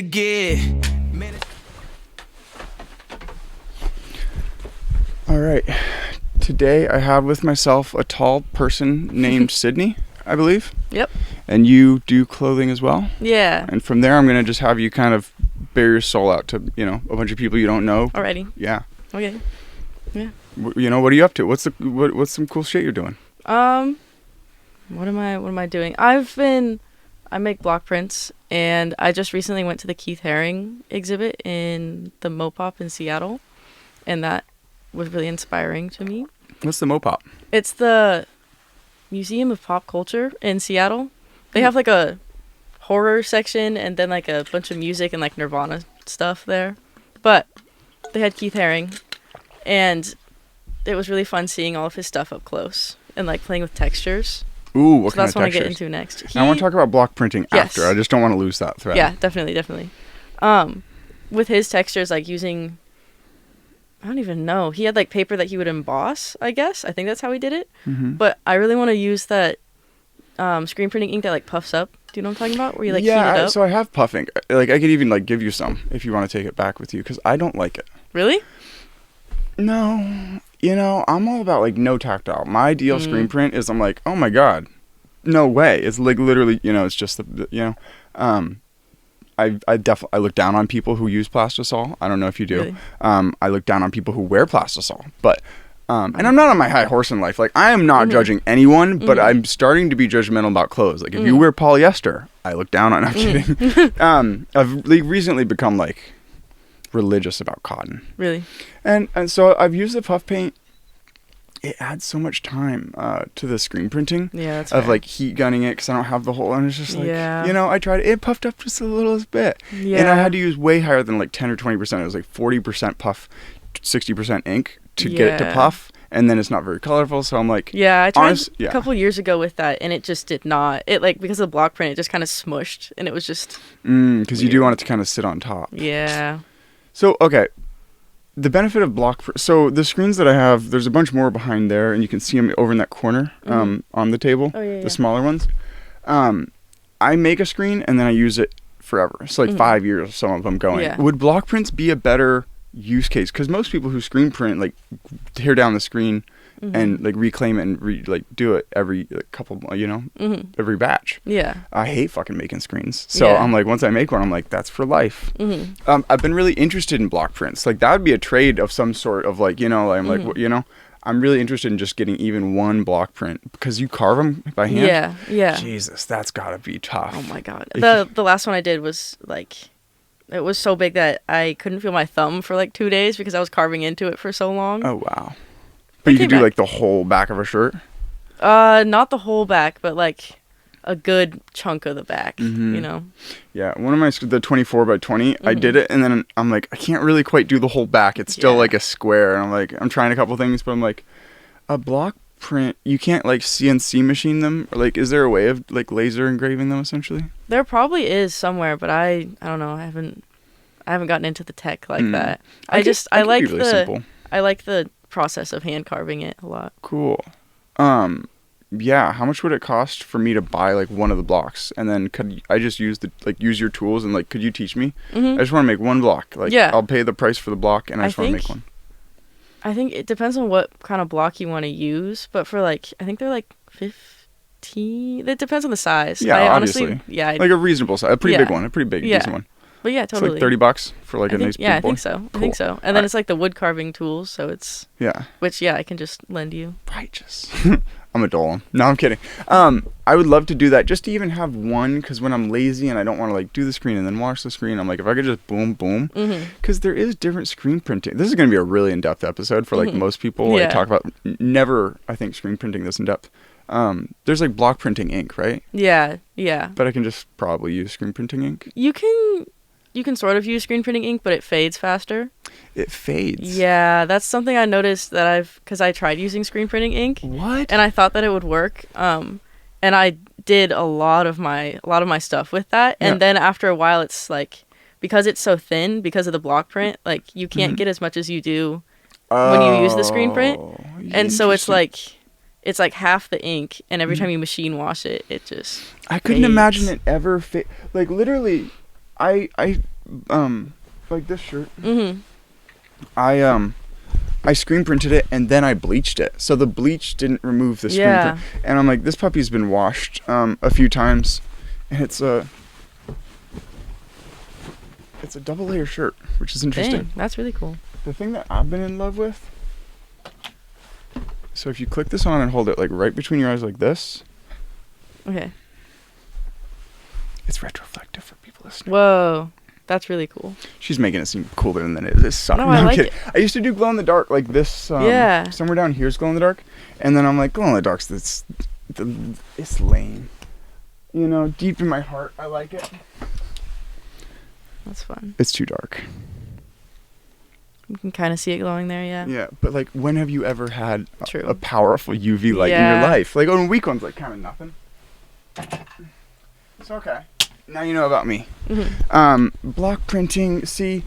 could get. All right. Today I have with myself a tall person named Sydney, I believe. Yep. And you do clothing as well? Yeah. And from there I'm going to just have you kind of bare your soul out to, you know, a bunch of people you don't know. Alrighty. Yeah. Okay. Yeah. You know, what are you up to? What's some cool shit you're doing? What am I doing? I make block prints, and I just recently went to the Keith Haring exhibit in the Depop in Seattle, and that was really inspiring to me. What's the Mopop? It's the Museum of Pop Culture in Seattle. They have like a horror section and then like a bunch of music and like Nirvana stuff there. But they had Keith Haring, and it was really fun seeing all of his stuff up close and like playing with textures. Ooh, what kind of textures? That's what I get into next. I want to talk about block printing Yes. after. I just don't want to lose that thread. Yeah, definitely. With his textures, like using, I don't even know. He had like paper that he would emboss, I guess. I think that's how he did it. Mm-hmm. But I really want to use that screen printing ink that like puffs up. Do you know what I'm talking about? Where you like heat it up? So I have puff ink. Like I could even like give you some if you want to take it back with you because I don't like it. Really? No. You know, I'm all about like no tactile. My ideal screen print is I'm like, oh my god, no way. It's like literally, you know, it's just I look down on people who use Plastisol. I don't know if you do. Really? I look down on people who wear Plastisol, but and I'm not on my high horse in life. Like I am not judging anyone, but I'm starting to be judgmental about clothes. Like if you wear polyester, I look down on. I'm kidding. I've recently become like religious about cotton. Really? And so I've used the puff paint. It adds so much time to the screen printing. Yeah, that's of fair. like heat gunning it because I don't have the whole. And it's just like, Yeah. you know, I tried it puffed up just a little bit. Yeah. And I had to use way higher than like 10 or 20%. It was like 40% puff, 60% ink to get it to Yeah. puff. And then it's not very colorful. So I'm like, Yeah, I tried yeah. a couple years ago with that, and it just did not. It like because of the block print, it just kind of smushed, and it was just. Because you do want it to kind of sit on top. Yeah. So, okay. The benefit of so the screens that I have, there's a bunch more behind there, and you can see them over in that corner on the table, Oh, yeah. the smaller ones. I make a screen, and then I use it forever. So, like 5 years, some of them going. Yeah. Would block prints be a better use case? Because most people who screen print, like, tear down the screen and, like, reclaim it and, do it every couple, every batch. Yeah. I hate fucking making screens. So Yeah. I'm like, once I make one, I'm like, that's for life. I've been really interested in block prints. Like that would be a trade of some sort of like, I'm like, I'm really interested in just getting even one block print because you carve them by hand. Yeah. Yeah. Jesus, that's gotta be tough. Oh my god. The last one I did was like, it was so big that I couldn't feel my thumb for like 2 days because I was carving into it for so long. Oh wow. But you could do like the whole back of a shirt? Not the whole back, but like a good chunk of the back, you know? Yeah, one of my, the 24 by 20, I did it, and then I'm like, I can't really quite do the whole back. It's still like a square, and I'm like, I'm trying a couple things, but I'm like, a block print, you can't like CNC machine them? Or like, is there a way of like laser engraving them essentially? There probably is somewhere, but I don't know. I haven't gotten into the tech like that. I like really simple. I like the process of hand carving it a lot. Cool. Yeah, how much would it cost for me to buy like one of the blocks, and then could I just use your tools, and like could you teach me? I just want to make one block. Like I'll pay the price for the block, and I just want to make one. I think it depends on what kind of block you want to use, but for like I think they're like 15. It depends on the size. Yeah, honestly, like a reasonable size, a pretty big one, a pretty big decent one. But yeah, totally. It's like $30 for like a nice big boy. I think so. Cool. I think so. And then it's like the wood carving tools, so it's which I can just lend you. Righteous. I'm a doll. No, I'm kidding. I would love to do that just to even have one, because when I'm lazy and I don't want to like do the screen and then wash the screen, I'm like, if I could just boom, because there is different screen printing. This is going to be a really in-depth episode for like most people. I talk about never, I think, screen printing this in depth. There's like block printing ink, right? Yeah. But I can just probably use screen printing ink. You can sort of use screen printing ink, but it fades faster. It fades? Yeah, that's something I noticed that because I tried using screen printing ink. What? And I thought that it would work. And I did a lot of my stuff with that. And then after a while, it's like, because it's so thin, because of the block print, like you can't get as much as you do when you use the screen print. And so it's like half the ink, and every time you machine wash it, it just I couldn't imagine it ever like literally. I like this shirt. Mm-hmm. I screen printed it and then I bleached it. So the bleach didn't remove the screen print. And I'm like, this puppy's been washed a few times, and it's a double layer shirt, which is interesting. Dang, that's really cool. The thing that I've been in love with. So if you click this on and hold it like right between your eyes like this. Okay. It's retroflective for people listening. Whoa. That's really cool. She's making it seem cooler than it is. It sucks. No, I like kidding. it. I used to do glow in the dark like this. Somewhere down here is glow in the dark, and then I'm like, glow in the dark's it's lame. You know, deep in my heart, I like it. That's fun. It's too dark. You can kind of see it glowing there, yeah. Yeah, but like, when have you ever had True. a powerful UV light in your life? Like, on weak ones, like kind of nothing. It's okay. Now you know about me. Mm-hmm. Block printing, see.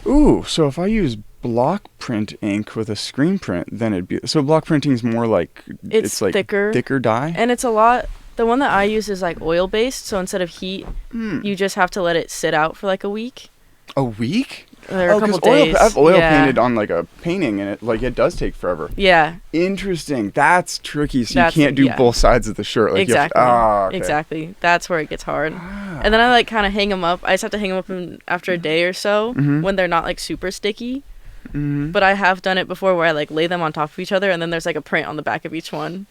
Ooh, so if I use block print ink with a screen print, then it'd be... So block printing is more like... It's like thicker dye? And it's a lot... The one that I use is like oil-based, so instead of heat, you just have to let it sit out for like a week. A week? Or a couple days. I've oil painted on like a painting, and it does take forever. Yeah. Interesting. That's tricky. So you can't do both sides of the shirt. Like exactly. Okay. Exactly. That's where it gets hard. And then I like kind of hang them up. I just have to hang them up after a day or so when they're not like super sticky. Mm-hmm. But I have done it before where I like lay them on top of each other, and then there's like a print on the back of each one.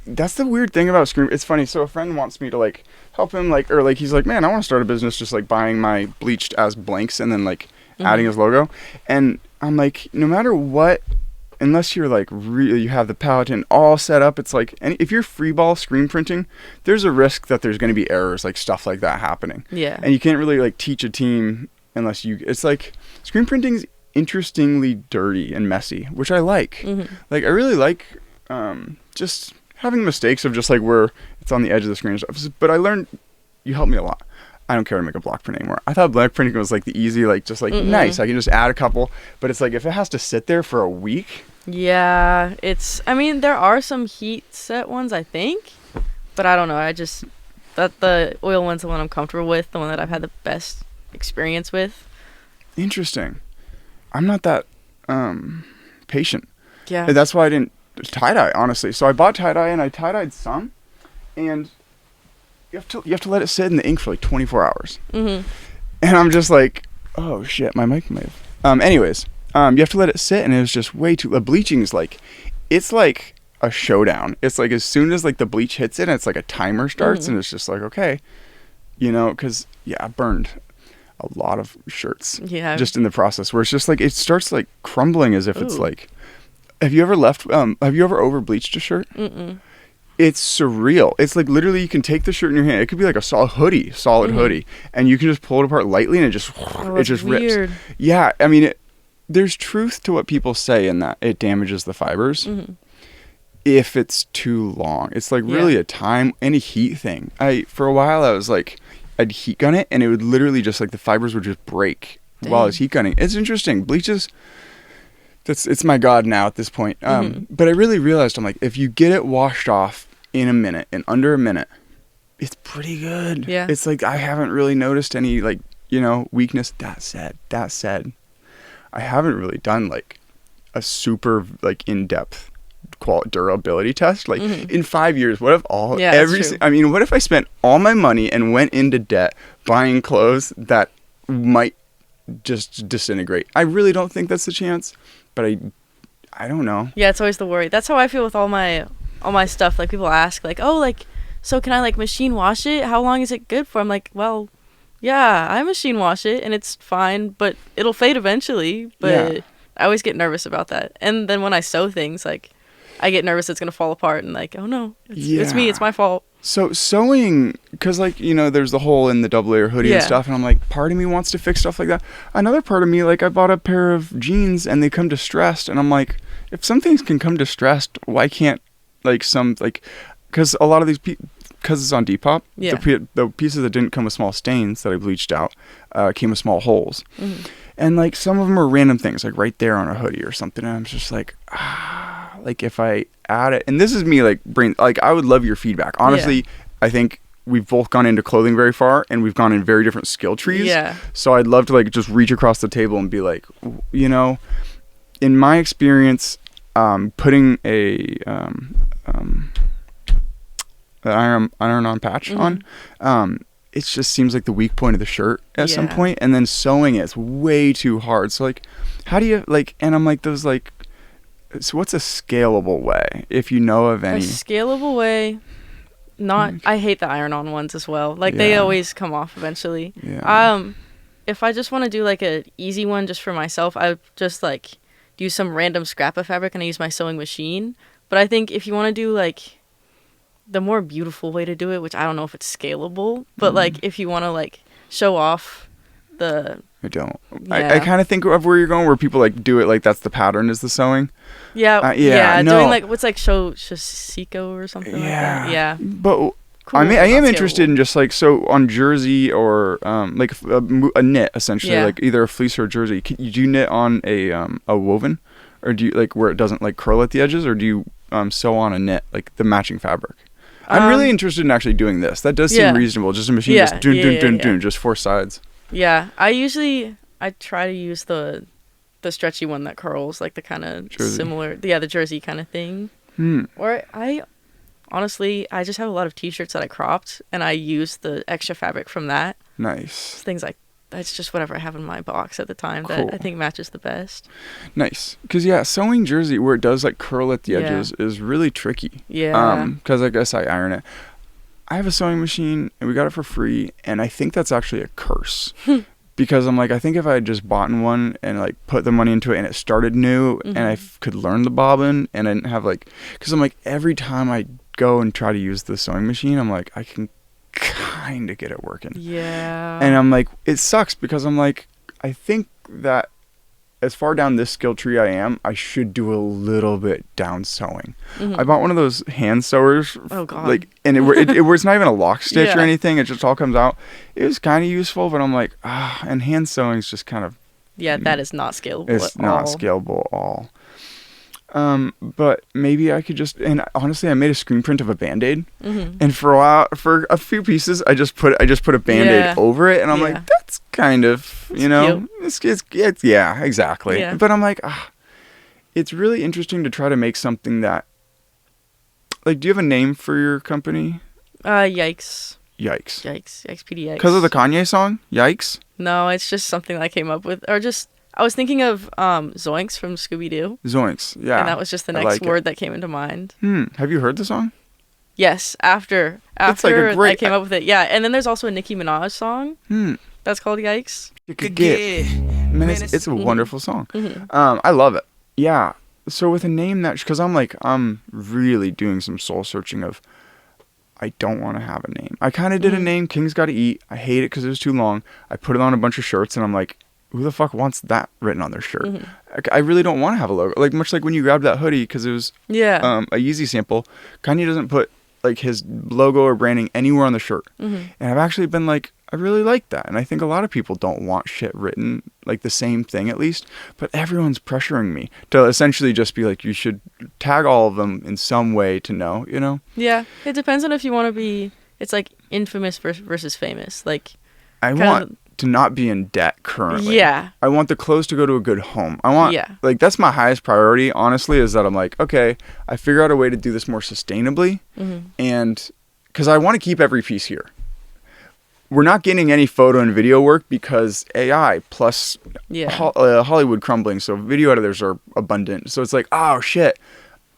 That's the weird thing about screen. It's funny. So a friend wants me to like help him, like, or like he's like, man, I want to start a business just like buying my bleached as blanks and then like adding his logo. And I'm like, no matter what, unless you're like really, you have the palette and all set up, it's like, if you're freeball screen printing, there's a risk that there's going to be errors, like stuff like that happening. Yeah. And you can't really like teach a team unless it's like screen printing's interestingly dirty and messy, which I like. Like I really like just having mistakes of just like where it's on the edge of the screen and stuff. But I learned, you helped me a lot. I don't care to make a block print anymore. I thought block printing was like the easy, like just like nice. I can just add a couple, but it's like if it has to sit there for a week. Yeah, I mean, there are some heat set ones, I think, but I don't know. The oil one's the one I'm comfortable with, the one that I've had the best experience with. Interesting. I'm not that patient. Yeah. And that's why I didn't tie-dye, honestly. So I bought tie-dye and I tie-dyed some, and you have to let it sit in the ink for like 24 hours. And I'm just like, oh shit, my mic may have. Anyways, you have to let it sit, and it was just way too. Bleaching is like, it's like a showdown. It's like as soon as like the bleach hits it, it's like a timer starts, and it's just like, okay, you know, because I burned a lot of shirts just in the process, where it's just like it starts like crumbling as if it's like. Have you ever over bleached a shirt? It's surreal. It's like literally you can take the shirt in your hand. It could be like a solid hoodie, and you can just pull it apart lightly, and it just rips. Yeah, I mean, there's truth to what people say in that it damages the fibers if it's too long. It's like really a time and a heat thing. For a while I was like, I'd heat gun it, and it would literally just like the fibers would just break while I was heat gunning. It's interesting. Bleaches. It's my god now at this point. But I really realized, I'm like, if you get it washed off in a minute, in under a minute, it's pretty good. Yeah. It's like I haven't really noticed any like, weakness. That said, I haven't really done like a super like in-depth durability test. Like in 5 years, what if what if I spent all my money and went into debt buying clothes that might just disintegrate? I really don't think that's the chance. But I don't know. Yeah, it's always the worry. That's how I feel with all my stuff. Like people ask, like, oh, like, so can I like machine wash it? How long is it good for? I'm like, well, yeah, I machine wash it and it's fine, but it'll fade eventually. But I always get nervous about that. And then when I sew things, like, I get nervous it's gonna fall apart and like, oh no, it's me, it's my fault. So sewing, because like, there's the hole in the double layer hoodie and stuff, and I'm like, part of me wants to fix stuff like that. Another part of me, like, I bought a pair of jeans and they come distressed, and I'm like, if some things can come distressed, why can't like some, like, because a lot of these because it's on Depop, the pieces that didn't come with small stains that I bleached out came with small holes. And like some of them are random things, like right there on a hoodie or something, and I'm just like, like if I add it, and this is me like I would love your feedback. Honestly, I think we've both gone into clothing very far, and we've gone in very different skill trees. Yeah. So I'd love to like just reach across the table and be like, you know, in my experience, putting an iron-on patch on, it just seems like the weak point of the shirt at some point, and then sewing it's way too hard. So like, how do you like? And I'm like, those like, so what's a scalable way if you know of any? A scalable way. I hate the iron-on ones as well. Like they always come off eventually. Yeah. If I just want to do like a easy one just for myself, I would just like use some random scrap of fabric and I use my sewing machine. But I think if you want to do like the more beautiful way to do it, which I don't know if it's scalable, but like if you want to like show off the... I don't. Yeah. I kind of think of where you're going, where people like do it like that's the pattern is the sewing. Yeah. No. Doing like what's like Shosiko or something like that. Yeah. But cool, I am interested in just like, so on jersey or like a knit essentially, like either a fleece or a jersey. Do you knit on a woven, or do you like where it doesn't like curl at the edges, or do you sew on a knit like the matching fabric? I'm really interested in actually doing this. That does seem reasonable. Just a machine, just dun, just 4 sides. Yeah. I try to use the stretchy one that curls, like the kind of similar, the jersey kind of thing. Or honestly, I just have a lot of t-shirts that I cropped, and I use the extra fabric from that. Nice. Things like that's just whatever I have in my box at the time that I think matches the best. Nice. Because, sewing jersey where it does, like, curl at the edges is really tricky. Yeah. Because I guess I iron it. I have a sewing machine, and we got it for free, and I think that's actually a curse. Because I'm like, I think if I had just bought one and, like, put the money into it and it started new and I could learn the bobbin and I didn't have, like... Because I'm like, every time I go and try to use the sewing machine, I'm like, I can kind of get it working. Yeah. And I'm like, it sucks because I'm like, I think that as far down this skill tree I should do a little bit down sewing. I bought one of those hand sewers. Oh God. Like, and it's not even a lock stitch or anything. It just all comes out. It was kind of useful, but I'm like, and hand sewing is just kind of. Yeah, that is not scalable. It's not scalable at all. But maybe I could just, and honestly, I made a screen print of a Band-Aid, and for a few pieces, I just put a Band-Aid over it, and I'm like, that's kind of, it's exactly. Yeah. But I'm like, it's really interesting to try to make something that, like, do you have a name for your company? Yikes. Yikes. Yikes PDX. Because of the Kanye song, Yikes? No, it's just something I came up with, or just. I was thinking of Zoinks from Scooby-Doo. Zoinks, yeah. And that was just the next word that came into mind. Have you heard the song? Yes, after it's like a great, I came up with it. Yeah, and then there's also a Nicki Minaj song that's called Yikes. It's a wonderful song. I love it. Yeah. So with a name that, because I'm really doing some soul searching of, I don't want to have a name. I kind of did a name, King's Gotta Eat. I hate it because it was too long. I put it on a bunch of shirts, and I'm like, who the fuck wants that written on their shirt? I really don't want to have a logo. Like, much like when you grabbed that hoodie, because it was a Yeezy sample, Kanye doesn't put, like, his logo or branding anywhere on the shirt. And I've actually been like, I really like that. And I think a lot of people don't want shit written, like, the same thing at least. But everyone's pressuring me to essentially just be like, you should tag all of them in some way to know, Yeah, it depends on if you want to be, it's like infamous versus famous. Like, I want to not be in debt currently. Yeah. I want the clothes to go to a good home. I want, like, that's my highest priority, honestly, is that I'm like, okay, I figure out a way to do this more sustainably. And because I want to keep every piece here. We're not getting any photo and video work because AI plus Hollywood crumbling. So video editors are abundant. So it's like, oh shit.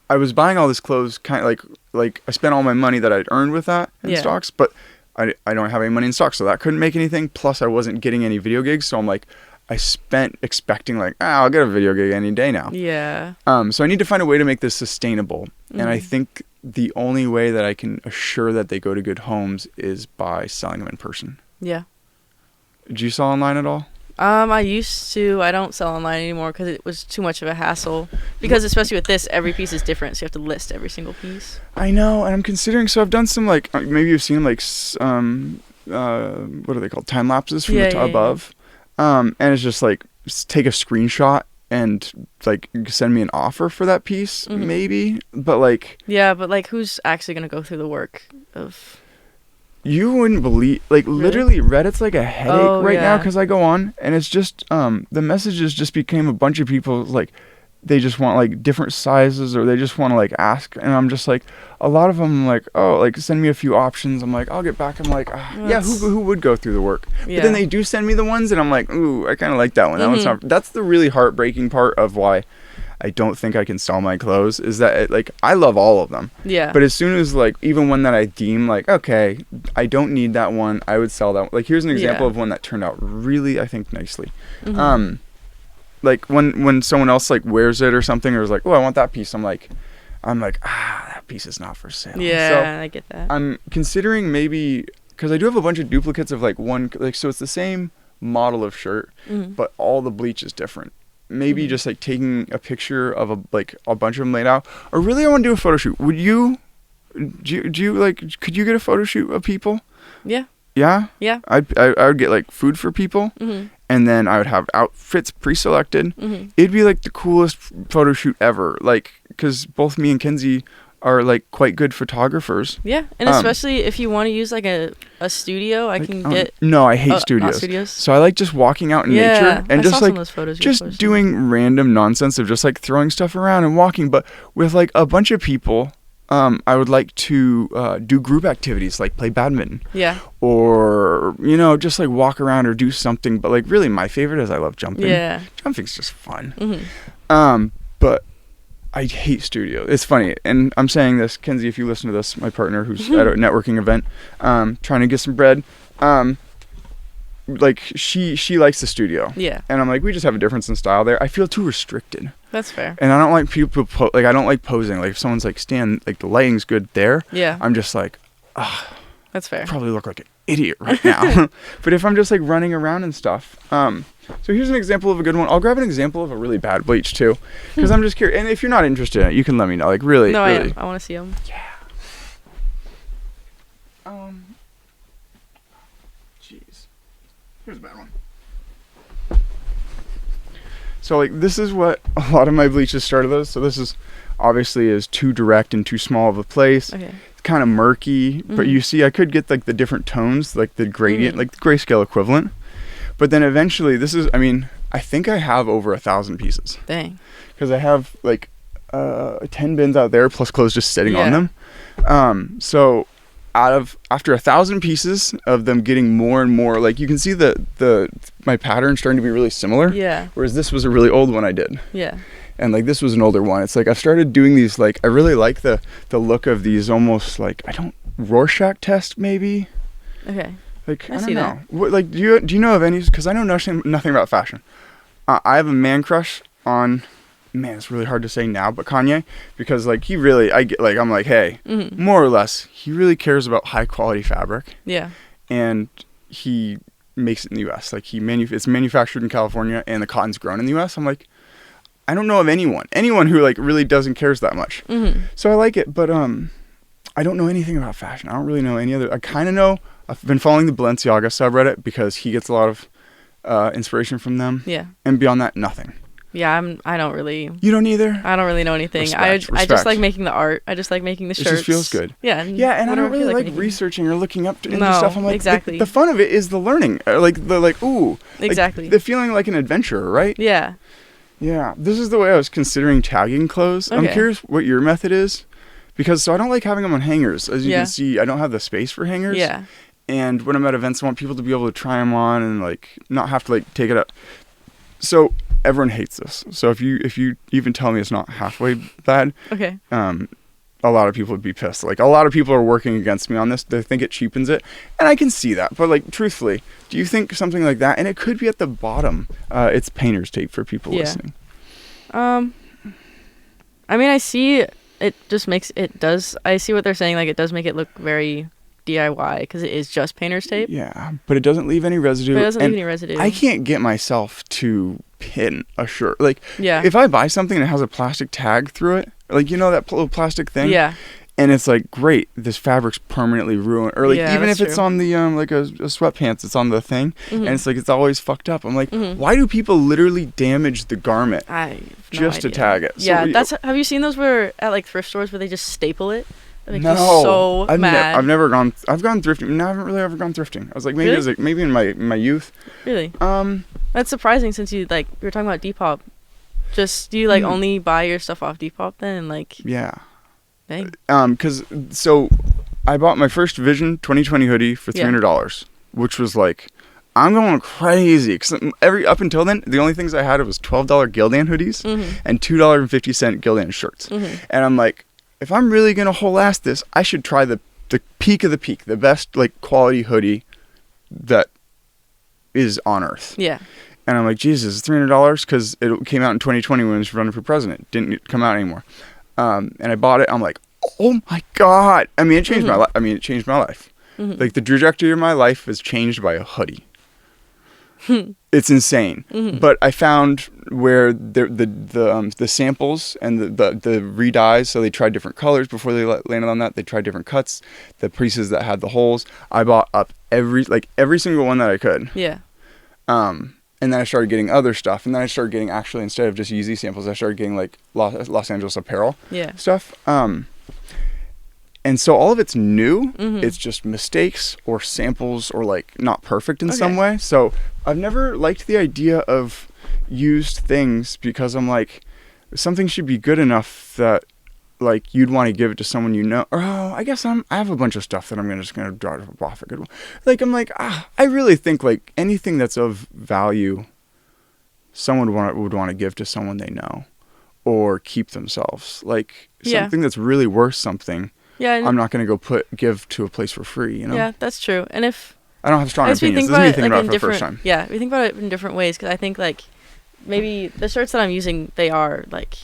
I was buying all this clothes kind of like I spent all my money that I'd earned with that in stocks, but I don't have any money in stock, so that couldn't make anything. Plus, I wasn't getting any video gigs, so I'm like, I spent expecting like, I'll get a video gig any day now. Yeah. So I need to find a way to make this sustainable, and I think the only way that I can assure that they go to good homes is by selling them in person. Yeah. Do you sell online at all? I used to. I don't sell online anymore because it was too much of a hassle. Because especially with this, every piece is different, so you have to list every single piece. I know, and I'm considering. So I've done some like maybe you've seen like what are they called? Time lapses from the above, and it's just like take a screenshot and like send me an offer for that piece, maybe. But like who's actually gonna go through the work of? You wouldn't believe, like, literally Reddit's like a headache right now, because I go on and it's just the messages just became a bunch of people like they just want like different sizes, or they just want to like ask, and I'm just like, a lot of them like, oh, like send me a few options. I'm like, I'll get back. I'm like, yeah, who would go through the work? But then they do send me the ones, and I'm like, ooh, I kind of like that one. That one's not. That's the really heartbreaking part of why I don't think I can sell my clothes, is that like I love all of them. Yeah. But as soon as like even one that I deem like, okay, I don't need that one, I would sell that one. Like, here's an example of one that turned out really, I think, nicely. Like when someone else like wears it or something, or is like, oh, I want that piece, I'm like, that piece is not for sale. Yeah, so I get that. I'm considering maybe, because I do have a bunch of duplicates of like one, like, so it's the same model of shirt, but all the bleach is different. Maybe just like taking a picture of a bunch of them laid out, or really I want to do a photo shoot. Would you, do you like, could you get a photo shoot of people? Yeah. Yeah? Yeah. I would get like food for people. And then I would have outfits pre-selected. It'd be like the coolest photo shoot ever. Like, because both me and Kenzie are like quite good photographers. Yeah, and especially if you want to use like a studio, I can get. No, I hate not studios. studios. So I like just walking out in nature and I just saw some like of those photos just doing random nonsense of just like throwing stuff around and walking. But with like a bunch of people, I would like to do group activities like play badminton. Yeah. Or, you know, just like walk around or do something. But like really my favorite is I love jumping. Yeah. Jumping's just fun. But I hate studio. It's funny. And I'm saying this, Kenzie, if you listen to this, my partner who's at a networking event, trying to get some bread, like she likes the studio. Yeah. And I'm like, we just have a difference in style there. I feel too restricted. That's fair. And I don't like people like, I don't like posing. Like if someone's like, Stan, like the lighting's good there. Yeah. I'm just like, that's fair. I probably look like an idiot right now. But if I'm just like running around and stuff. So here's an example of a good one. I'll grab an example of a really bad bleach too, because I'm just curious. And if you're not interested in it, you can let me know. Like really. No, really. I want to see them. Yeah. Jeez. Here's a bad one. So like this is what a lot of my bleaches started as. So this is obviously is too direct and too small of a place. Okay. It's kind of murky, but you see I could get like the different tones, like the gradient, like the grayscale equivalent. But then eventually this is, I mean, I think I have over 1,000 pieces. Dang. Because I have like 10 bins out there plus clothes just sitting on them. So after 1,000 pieces of them getting more and more, like you can see my pattern starting to be really similar. Yeah. Whereas this was a really old one I did. Yeah. And like this was an older one. It's like I've started doing these, like I really like the look of these, almost like, Rorschach test maybe. Okay. Like I don't know. What, like do you know of any? Because I know nothing about fashion. I have a man crush on, man, it's really hard to say now, but Kanye, because like he really, I'm like, hey, more or less, he really cares about high quality fabric. Yeah. And he makes it in the U.S. Like it's manufactured in California and the cotton's grown in the U.S. I'm like, I don't know of anyone who like really doesn't cares that much. So I like it, but I don't know anything about fashion. I don't really know any other. I kind of know. I've been following the Balenciaga subreddit because he gets a lot of inspiration from them. Yeah. And beyond that, nothing. Yeah, I don't really. You don't either? I don't really know anything. I just like making the art. I just like making the shirts. It just feels good. Yeah. And I don't really like researching or looking up into stuff. I'm like, exactly. The fun of it is the learning. Exactly. Like the feeling like an adventurer, right? Yeah. Yeah. This is the way I was considering tagging clothes. Okay. I'm curious what your method is. Because I don't like having them on hangers. As you can see, I don't have the space for hangers. Yeah. And when I'm at events, I want people to be able to try them on and like not have to like take it up. So everyone hates this. So if you even tell me it's not halfway bad, okay. A lot of people would be pissed. Like a lot of people are working against me on this. They think it cheapens it, and I can see that. But like truthfully, do you think something like that? And it could be at the bottom. It's painter's tape for people listening. I mean, I see. It just makes it does. I see what they're saying. Like it does make it look very DIY because it is just painter's tape. Yeah, but it doesn't leave any residue. But it doesn't leave any residue. I can't get myself to pin a shirt. Like, if I buy something that has a plastic tag through it, like that little plastic thing. Yeah. And it's like, great, this fabric's permanently ruined. Or like, even if it's on the like a sweatpants, it's on the thing, and it's like it's always fucked up. I'm like, why do people literally damage the garment to tag it? Yeah, have you seen those where at like thrift stores where they just staple it? That makes me so mad. I've never gone. I've gone thrifting. No, I haven't really ever gone thrifting. I was like, maybe Really? it was like maybe in my youth. Really? That's surprising since you we were talking about Depop. Just do you only buy your stuff off Depop then? And yeah. Dang. Because so I bought my first Vision 2020 hoodie for $300, which was like, I'm going crazy. Because up until then, the only things I had was $12 Gildan hoodies and $2.50 Gildan shirts. And I'm like, if I'm really gonna whole ass this, I should try the peak of the peak, the best like quality hoodie that is on earth. Yeah. And I'm like, Jesus, it's $300 because it came out in 2020 when I was running for president. It didn't come out anymore. And I bought it. I'm like, oh my God. I mean, it changed my life. It changed my life. Like the trajectory of my life was changed by a hoodie. It's insane. But I found where the samples and the re-dyes, so they tried different colors before they landed on that. They tried different cuts, the pieces that had the holes. I bought up every single one that I could. Yeah. And then I started getting other stuff. And then I started getting, actually, instead of just Yeezy samples, I started getting like Los Angeles apparel stuff. And so all of it's new. It's just mistakes or samples or like not perfect in some way. So I've never liked the idea of used things because I'm like, something should be good enough that like you'd want to give it to someone you know. Or I guess I have a bunch of stuff that I'm just gonna drop off a good one. Like I'm like, I really think like anything that's of value, someone would want to give to someone they know, or keep themselves. Like something that's really worth something. Yeah, I'm not gonna go give to a place for free. You know. Yeah, that's true. And if I don't have strong opinions, this is me thinking about it for the first time. Yeah, we think about it in different ways because I think like maybe the shirts that I'm using, they are like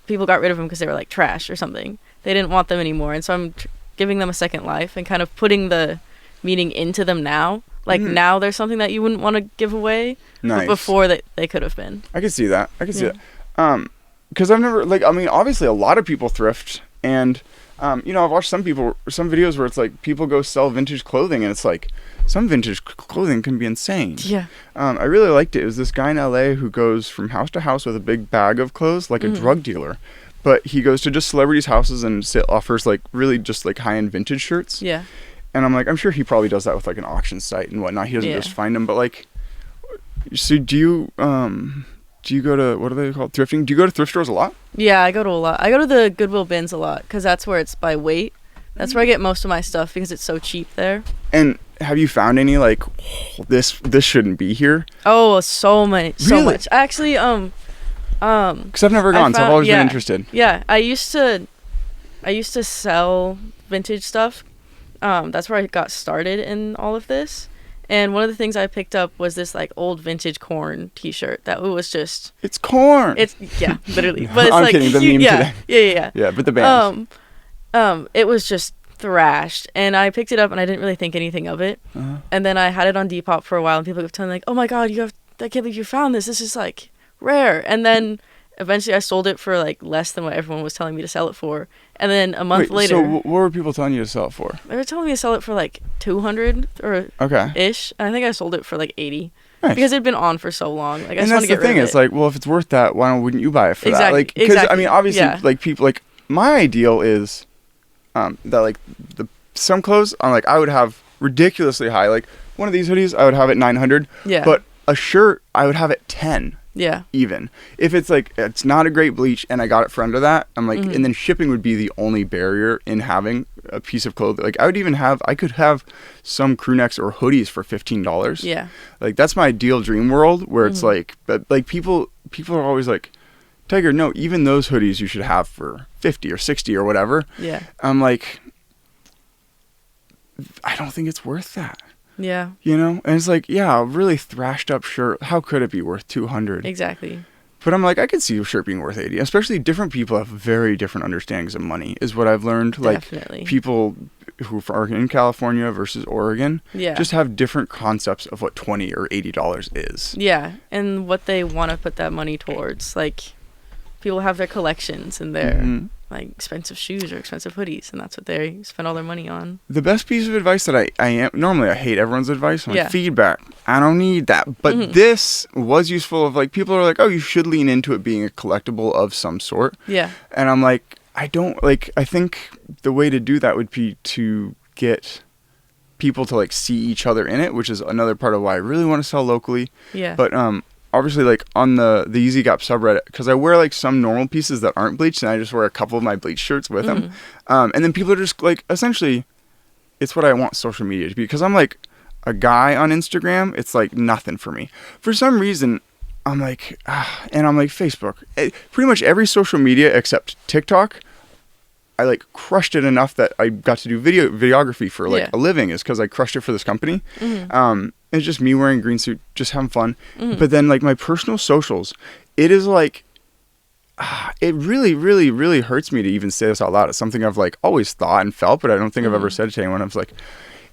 people got rid of them because they were like trash or something. They didn't want them anymore, and so I'm giving them a second life and kind of putting the meaning into them now. Like now there's something that you wouldn't want to give away, but before they could have been. I could see that. Because I've never obviously a lot of people thrift, and I've watched some videos where it's like people go sell vintage clothing, and it's like some vintage clothing can be insane. Yeah. I really liked it. It was this guy in LA who goes from house to house with a big bag of clothes, like a drug dealer. But he goes to just celebrities' houses and offers like really just like high-end vintage shirts. Yeah. And I'm like, I'm sure he probably does that with like an auction site and whatnot. He doesn't just find them, but like, so do you go to, what are they called? Thrifting? Do you go to thrift stores a lot? Yeah, I go to a lot. I go to the Goodwill bins a lot because that's where it's by weight. That's where I get most of my stuff because it's so cheap there. And have you found any like, this shouldn't be here? Oh, so much. Actually, because I've never gone, so I've always been interested. Yeah, I used to sell vintage stuff. That's where I got started in all of this. And one of the things I picked up was this like old vintage Korn t-shirt that was just... It's Korn! Yeah, literally. But it's I'm like, kidding, the meme today. Yeah. Yeah, but the band. It was just thrashed. And I picked it up and I didn't really think anything of it. And then I had it on Depop for a while and people kept telling me like, oh my God, I can't believe you found this. This is like rare. And then eventually I sold it for like less than what everyone was telling me to sell it for. And then a month later... So what were people telling you to sell it for? They were telling me to sell it for like $200 or ish. And I think I sold it for like $80. Nice. Because it'd been on for so long. Like, I just want to get rid of it. And that's the thing. It's like, well, if it's worth that, why wouldn't you buy it for that? Like, because I mean, obviously, like people, like my ideal is that like some clothes, I would have ridiculously high. Like one of these hoodies, I would have at 900. Yeah. But a shirt, I would have at 10. Yeah. Even if it's like it's not a great bleach and I got it for under that, I'm like, and then shipping would be the only barrier in having a piece of clothing. Like I could have some crew necks or hoodies for $15. Yeah. Like that's my ideal dream world where it's like, but like people are always like, Tiger, no, even those hoodies you should have for 50 or 60 or whatever. Yeah. I'm like, I don't think it's worth that. Yeah. You know? And it's like, yeah, a really thrashed up shirt, how could it be worth $200? Exactly. But I'm like, I could see a shirt being worth $80. Especially different people have very different understandings of money, is what I've learned. Definitely. Like people who are in California versus Oregon just have different concepts of what $20 or $80 is. Yeah. And what they want to put that money towards. Like people have their collections and their like expensive shoes or expensive hoodies, and that's what they spend all their money on. The best piece of advice that I hate everyone's advice. I'm like, feedback. I don't need that. But this was useful of like, people are like, oh, you should lean into it being a collectible of some sort. Yeah. And I'm like, I think the way to do that would be to get people to like see each other in it, which is another part of why I really want to sell locally. Yeah. But obviously like on the Easy Gap subreddit, because I wear like some normal pieces that aren't bleached, and I just wear a couple of my bleach shirts with them. And then people are just like, essentially, it's what I want social media to be, because I'm like a guy on Instagram. It's like nothing for me. For some reason, I'm like, and I'm like Facebook. Pretty much every social media except TikTok, I like crushed it enough that I got to do videography for like a living, is because I crushed it for this company. It's just me wearing a green suit, just having fun. But then like my personal socials, it is like, it really, really, really hurts me to even say this out loud. It's something I've like always thought and felt, but I don't think I've ever said it to anyone. I was like,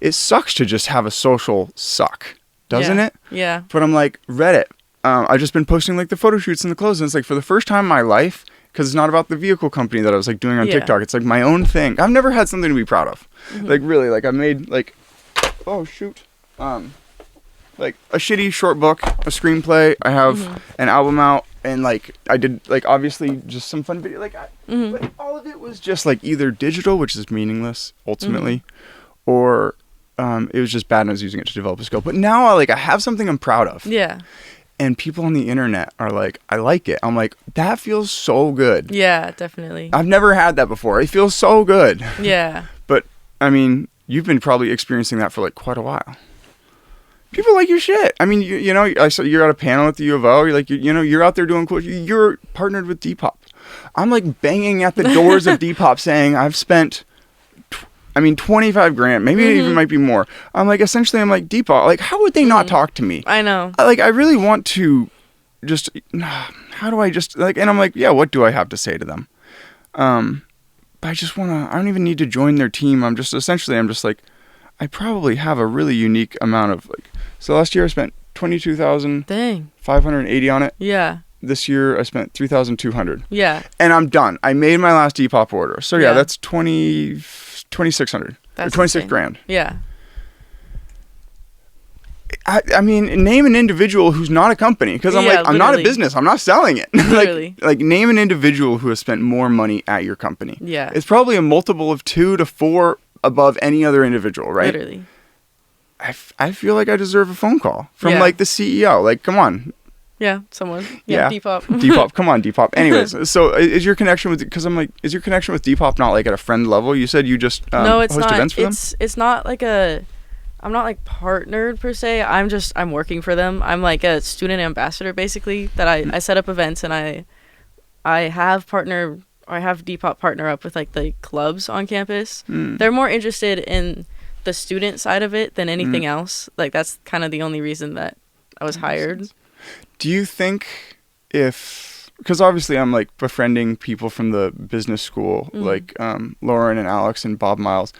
it sucks to just have a social suck, doesn't it? Yeah. But I'm like, Reddit. I've just been posting like the photo shoots and the clothes, and it's like for the first time in my life, because it's not about the vehicle company that I was like doing on TikTok. It's like my own thing. I've never had something to be proud of. Like really, like I made like, oh shoot, like a shitty short book, a screenplay. I have an album out, and like I did like obviously just some fun video. Like, but all of it was just like either digital, which is meaningless ultimately, or it was just bad and I was using it to develop a skill. But now I have something I'm proud of. Yeah. And people on the internet are like, I like it. I'm like, that feels so good. Yeah, definitely. I've never had that before. It feels so good. Yeah. But, I mean, you've been probably experiencing that for like quite a while. People like your shit. I mean, you know, I saw you're at a panel at the U of O. You're like, you know, you're out there doing cool. You're partnered with Depop. I'm like banging at the doors of Depop saying I've spent 25 grand, maybe it even might be more. I'm like, essentially, I'm like, Depop, like, how would they not talk to me? I know. I really want to just, how do I just, like, and I'm like, yeah, what do I have to say to them? But I just want to, I don't even need to join their team. I'm just like, I probably have a really unique amount of, like, so last year I spent $22,580 on it. Yeah. This year I spent $3,200. Yeah. And I'm done. I made my last Depop order. So yeah, that's 2,600. That's 26 grand. Yeah. I mean, name an individual who's not a company, because I'm like, I'm not a business. I'm not selling it. like name an individual who has spent more money at your company. Yeah. It's probably a multiple of 2 to 4 above any other individual, right? Literally. I feel like I deserve a phone call from like the CEO. Like, come on. Yeah, someone. Yeah, Depop. Depop, come on, Depop. Anyways, so is your connection with, because I'm like, is your connection with Depop not like at a friend level? You said you just no, it's host not. Events for them? It's not like I'm not like partnered per se. I'm working for them. I'm like a student ambassador basically, that I set up events, and I have Depop partner up with like the clubs on campus. They're more interested in the student side of it than anything else. Like that's kind of the only reason that I was hired. Do you think because obviously I'm like befriending people from the business school, like Lauren and Alex and Bob Miles,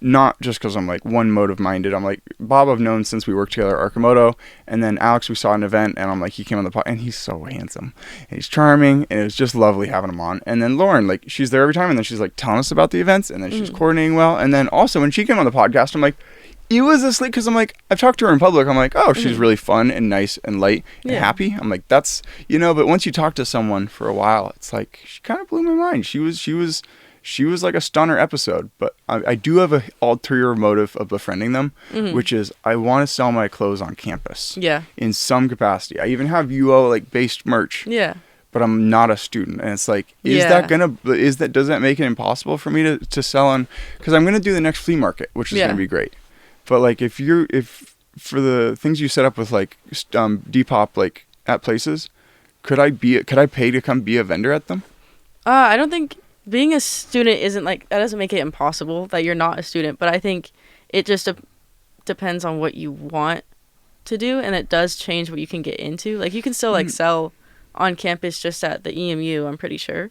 not just because I'm like one motive minded. I'm like, Bob I've known since we worked together at Arcimoto, and then Alex we saw at an event, and I'm like, he came on the pod, and he's so handsome and he's charming, and it was just lovely having him on. And then Lauren, like, she's there every time, and then she's like telling us about the events, and then she's coordinating well. And then also when she came on the podcast, I'm like, it was asleep, because I'm like, I've talked to her in public. I'm like, oh, she's really fun and nice and light and happy. I'm like, that's, you know, but once you talk to someone for a while, it's like, she kind of blew my mind. She was like a stunner episode, but I do have a ulterior motive of befriending them, which is I want to sell my clothes on campus. Yeah. In some capacity. I even have UO like based merch. Yeah. But I'm not a student, and it's like, does that make it impossible for me to sell on, because I'm going to do the next flea market, which is going to be great. But like, if for the things you set up with like Depop, like at places, could I pay to come be a vendor at them? I don't think being a student isn't like, that doesn't make it impossible that you're not a student, but I think it just depends on what you want to do, and it does change what you can get into. Like you can still like sell on campus just at the EMU, I'm pretty sure.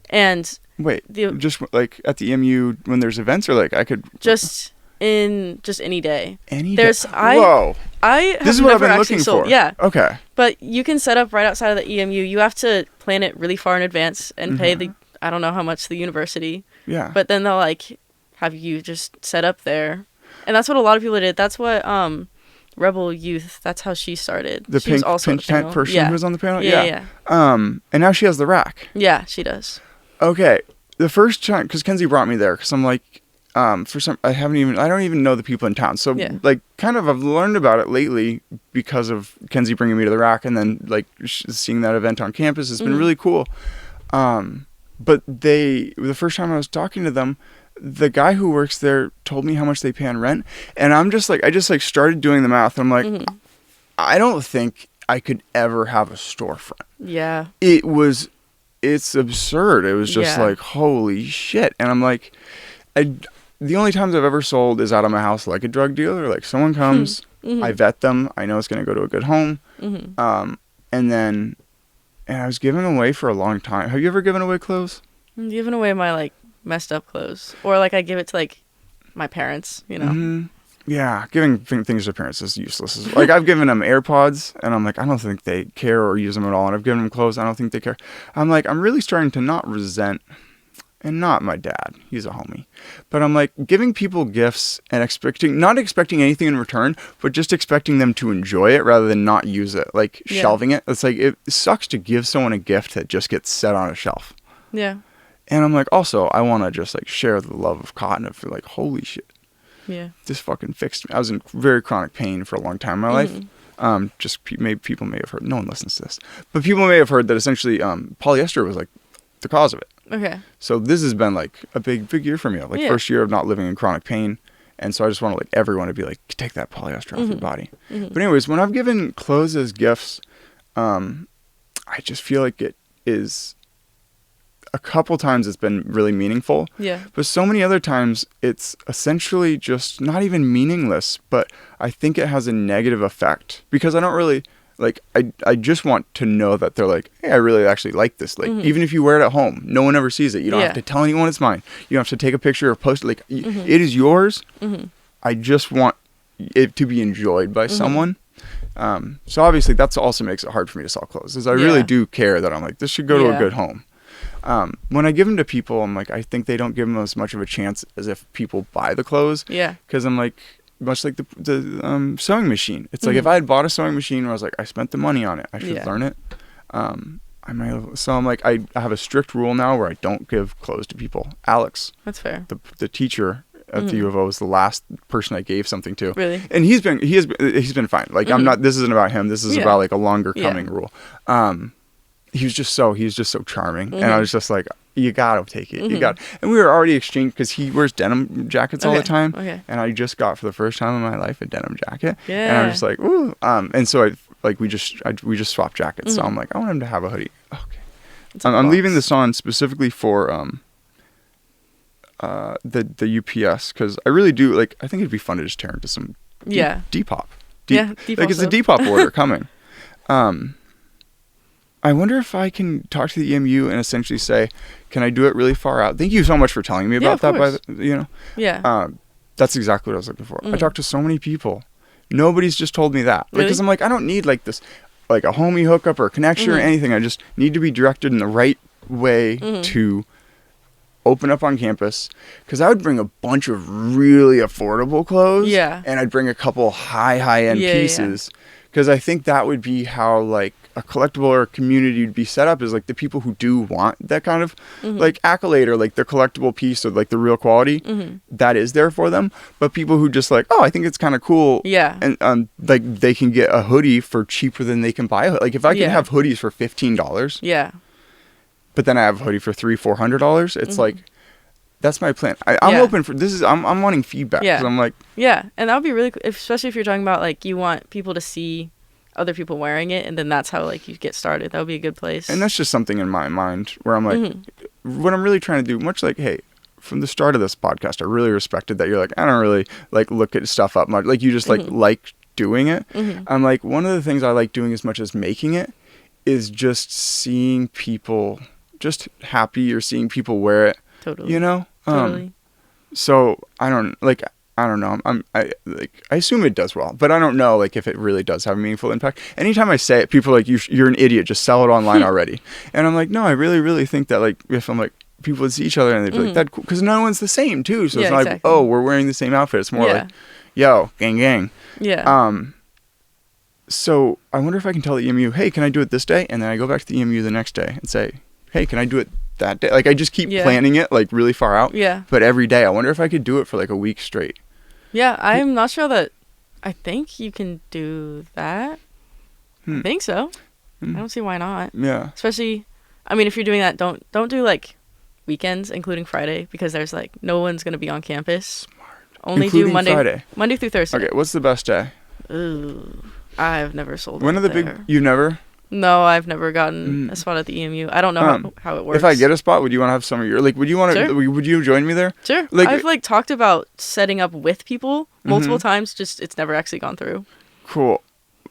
And wait, just like at the EMU when there's events, or like I could just any day. Whoa. This is what I've been looking for. Yeah. Okay. But you can set up right outside of the EMU. You have to plan it really far in advance and pay I don't know how much, the university. Yeah. But then they'll like have you just set up there. And that's what a lot of people did. That's what Rebel Youth, that's how she started. The she pink tent person who was on the panel? Yeah. Yeah. And now she has the rack. Yeah, she does. Okay. the first time, because Kenzie brought me there, because I'm like, I don't even know the people in town. So like kind of I've learned about it lately because of Kenzie bringing me to the rack, and then like seeing that event on campus has been really cool. But the first time I was talking to them, the guy who works there told me how much they pay on rent. And I'm just like, I just like started doing the math. And I'm like, I don't think I could ever have a storefront. Yeah. It's absurd. It was just like, holy shit. And I'm like, the only times I've ever sold is out of my house like a drug dealer. Like someone comes, I vet them. I know it's going to go to a good home. And I was giving away for a long time. Have you ever given away clothes? I'm giving away my like messed up clothes, or like I give it to like my parents, you know. Yeah, giving things to parents is useless. Like I've given them AirPods, and I'm like, I don't think they care or use them at all. And I've given them clothes, I don't think they care. I'm like, I'm really starting to not resent, and not my dad, he's a homie, but I'm like giving people gifts and not expecting anything in return, but just expecting them to enjoy it rather than not use it, like shelving it. It's like, it sucks to give someone a gift that just gets set on a shelf. Yeah. And I'm like, also, I want to just like share the love of cotton and feel like, holy shit. Yeah. This fucking fixed me. I was in very chronic pain for a long time in my life. People may have heard, no one listens to this, but people may have heard that essentially polyester was like the cause of it. Okay. So this has been like a big year for me. Like first year of not living in chronic pain. And so I just want to like everyone to be like, take that polyester off your body. But anyways, when I've given clothes as gifts, I just feel like it is a couple times it's been really meaningful. Yeah. But so many other times it's essentially just not even meaningless, but I think it has a negative effect because I don't really like, I just want to know that they're like, hey, I really actually like this. Like, even if you wear it at home, no one ever sees it. You don't have to tell anyone it's mine. You don't have to take a picture or post it. Like, it is yours. I just want it to be enjoyed by someone. So obviously that's also makes it hard for me to sell clothes, is I really do care that I'm like, this should go to a good home. When I give them to people, I'm like, I think they don't give them as much of a chance as if people buy the clothes. Yeah. Because I'm like, much like the sewing machine. It's like if I had bought a sewing machine where I was like, I spent the money on it, I should learn it. I might have. So I'm like, I have a strict rule now where I don't give clothes to people. Alex, that's fair. The teacher at the U of O was the last person I gave something to. Really? And he's been fine. Like I'm not. This isn't about him. This is about like a longer coming rule. He was just so charming, and I was just like, you gotta take it. You got. And we were already exchanged because he wears denim jackets all the time, and I just got for the first time in my life a denim jacket, and I was just like, ooh. And so we just swapped jackets. So I'm like, I want him to have a hoodie. Okay. I'm leaving this on specifically for the UPS because I really do like. I think it'd be fun to just tear into some Depop. Depop like it's a Depop order coming. I wonder if I can talk to the EMU and essentially say, can I do it really far out? Thank you so much for telling me about that. That's exactly what I was looking for. I talked to so many people. Nobody's just told me that. Because I'm like, I don't need like this, like a homie hookup or a connection or anything. I just need to be directed in the right way to open up on campus. Because I would bring a bunch of really affordable clothes. Yeah. And I'd bring a couple high-end pieces. Because I think that would be how like a collectible or a community would be set up, is like the people who do want that kind of like accolade or like the collectible piece or like the real quality that is there for them. But people who just like, oh, I think it's kind of cool. Yeah. And like they can get a hoodie for cheaper than they can buy a hoodie. Like if I can have hoodies for $15. Yeah. But then I have a hoodie for $300-$400. It's like, that's my plan. I'm open for this. I'm wanting feedback. Yeah. I'm like, and that would be really cool, especially if you're talking about like you want people to see other people wearing it, and then that's how like you get started. That would be a good place. And that's just something in my mind where I'm like, what I'm really trying to do, much like, hey, from the start of this podcast, I really respected that you're like, I don't really like look at stuff up much. Like you just like doing it. I'm like, one of the things I like doing as much as making it is just seeing people just happy or seeing people wear it. Totally. You know? Totally. So I don't know. I assume it does well, but I don't know like if it really does have a meaningful impact. Anytime I say it, people are like, you're an idiot. Just sell it online already. And I'm like, no, I really, really think that like if I'm like people would see each other and they'd be like, that's cool, because no one's the same too. So it's not like, oh, we're wearing the same outfit. It's more like, yo, gang, gang. Yeah. So I wonder if I can tell the EMU, hey, can I do it this day? And then I go back to the EMU the next day and say, hey, can I do it that day. Like I just keep planning it like really far out. Yeah. But every day, I wonder if I could do it for like a week straight. Yeah, I'm not sure that. I think you can do that. I think so. I don't see why not. Yeah. Especially, I mean, if you're doing that, don't do like weekends, including Friday, because there's like no one's gonna be on campus. Smart. Only including do Friday. Monday through Thursday. Okay, what's the best day? Ooh, I've never sold. One of the there. big. You've never. No, I've never gotten a spot at the EMU. I don't know how it works. If I get a spot, would you want to have some of your like? Would you want to? Sure. Would you join me there? Sure. Like, I've like talked about setting up with people multiple times. Just it's never actually gone through. Cool.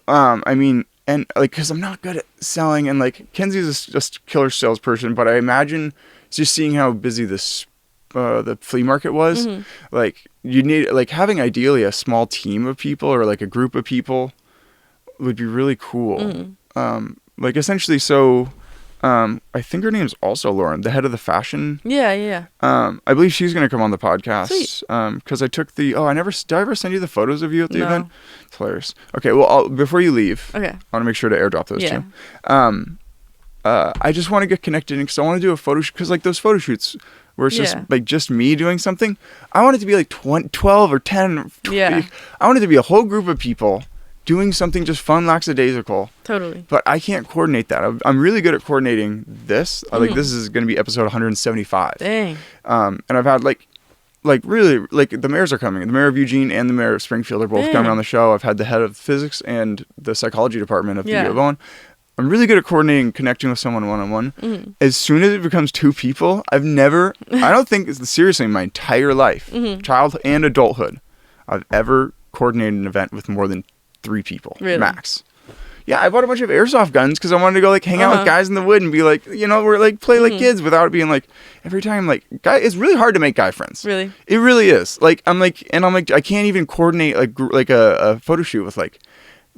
I mean, and like, cause I'm not good at selling, and like, Kenzie's just a killer salesperson, but I imagine just seeing how busy this, the flea market was, like, you need, like, having ideally a small team of people or like a group of people would be really cool. Like, essentially, so, I think her name's also Lauren, the head of the fashion. Yeah. I believe she's going to come on the podcast. Sweet. Cause I took did I ever send you the photos of you at the No. event? It's hilarious. Okay. Well, before you leave, Okay. I want to make sure to airdrop those two. I just want to get connected because I want to do a photo shoot. Cause like those photo shoots where it's just like just me doing something. I want it to be like 12 or 10. Or 20. Yeah. I want it to be a whole group of people doing something just fun, lackadaisical. Totally. But I can't coordinate that. I'm really good at coordinating this. Like this is going to be episode 175. Dang. And I've had like really like the mayors are coming. The mayor of Eugene and the mayor of Springfield are both coming on the show. I've had the head of physics and the psychology department of the U of O on. I'm really good at coordinating, connecting with someone one-on-one. As soon as it becomes two people, I don't think, seriously, in my entire life, child and adulthood, I've ever coordinated an event with more than 3 people, max. Yeah, I bought a bunch of airsoft guns because I wanted to go like hang out with guys in the wood and be like, we're like play like kids without it being like every time like guy. It's really hard to make guy friends. Really, it really is. Like I'm like I can't even coordinate like a photo shoot with like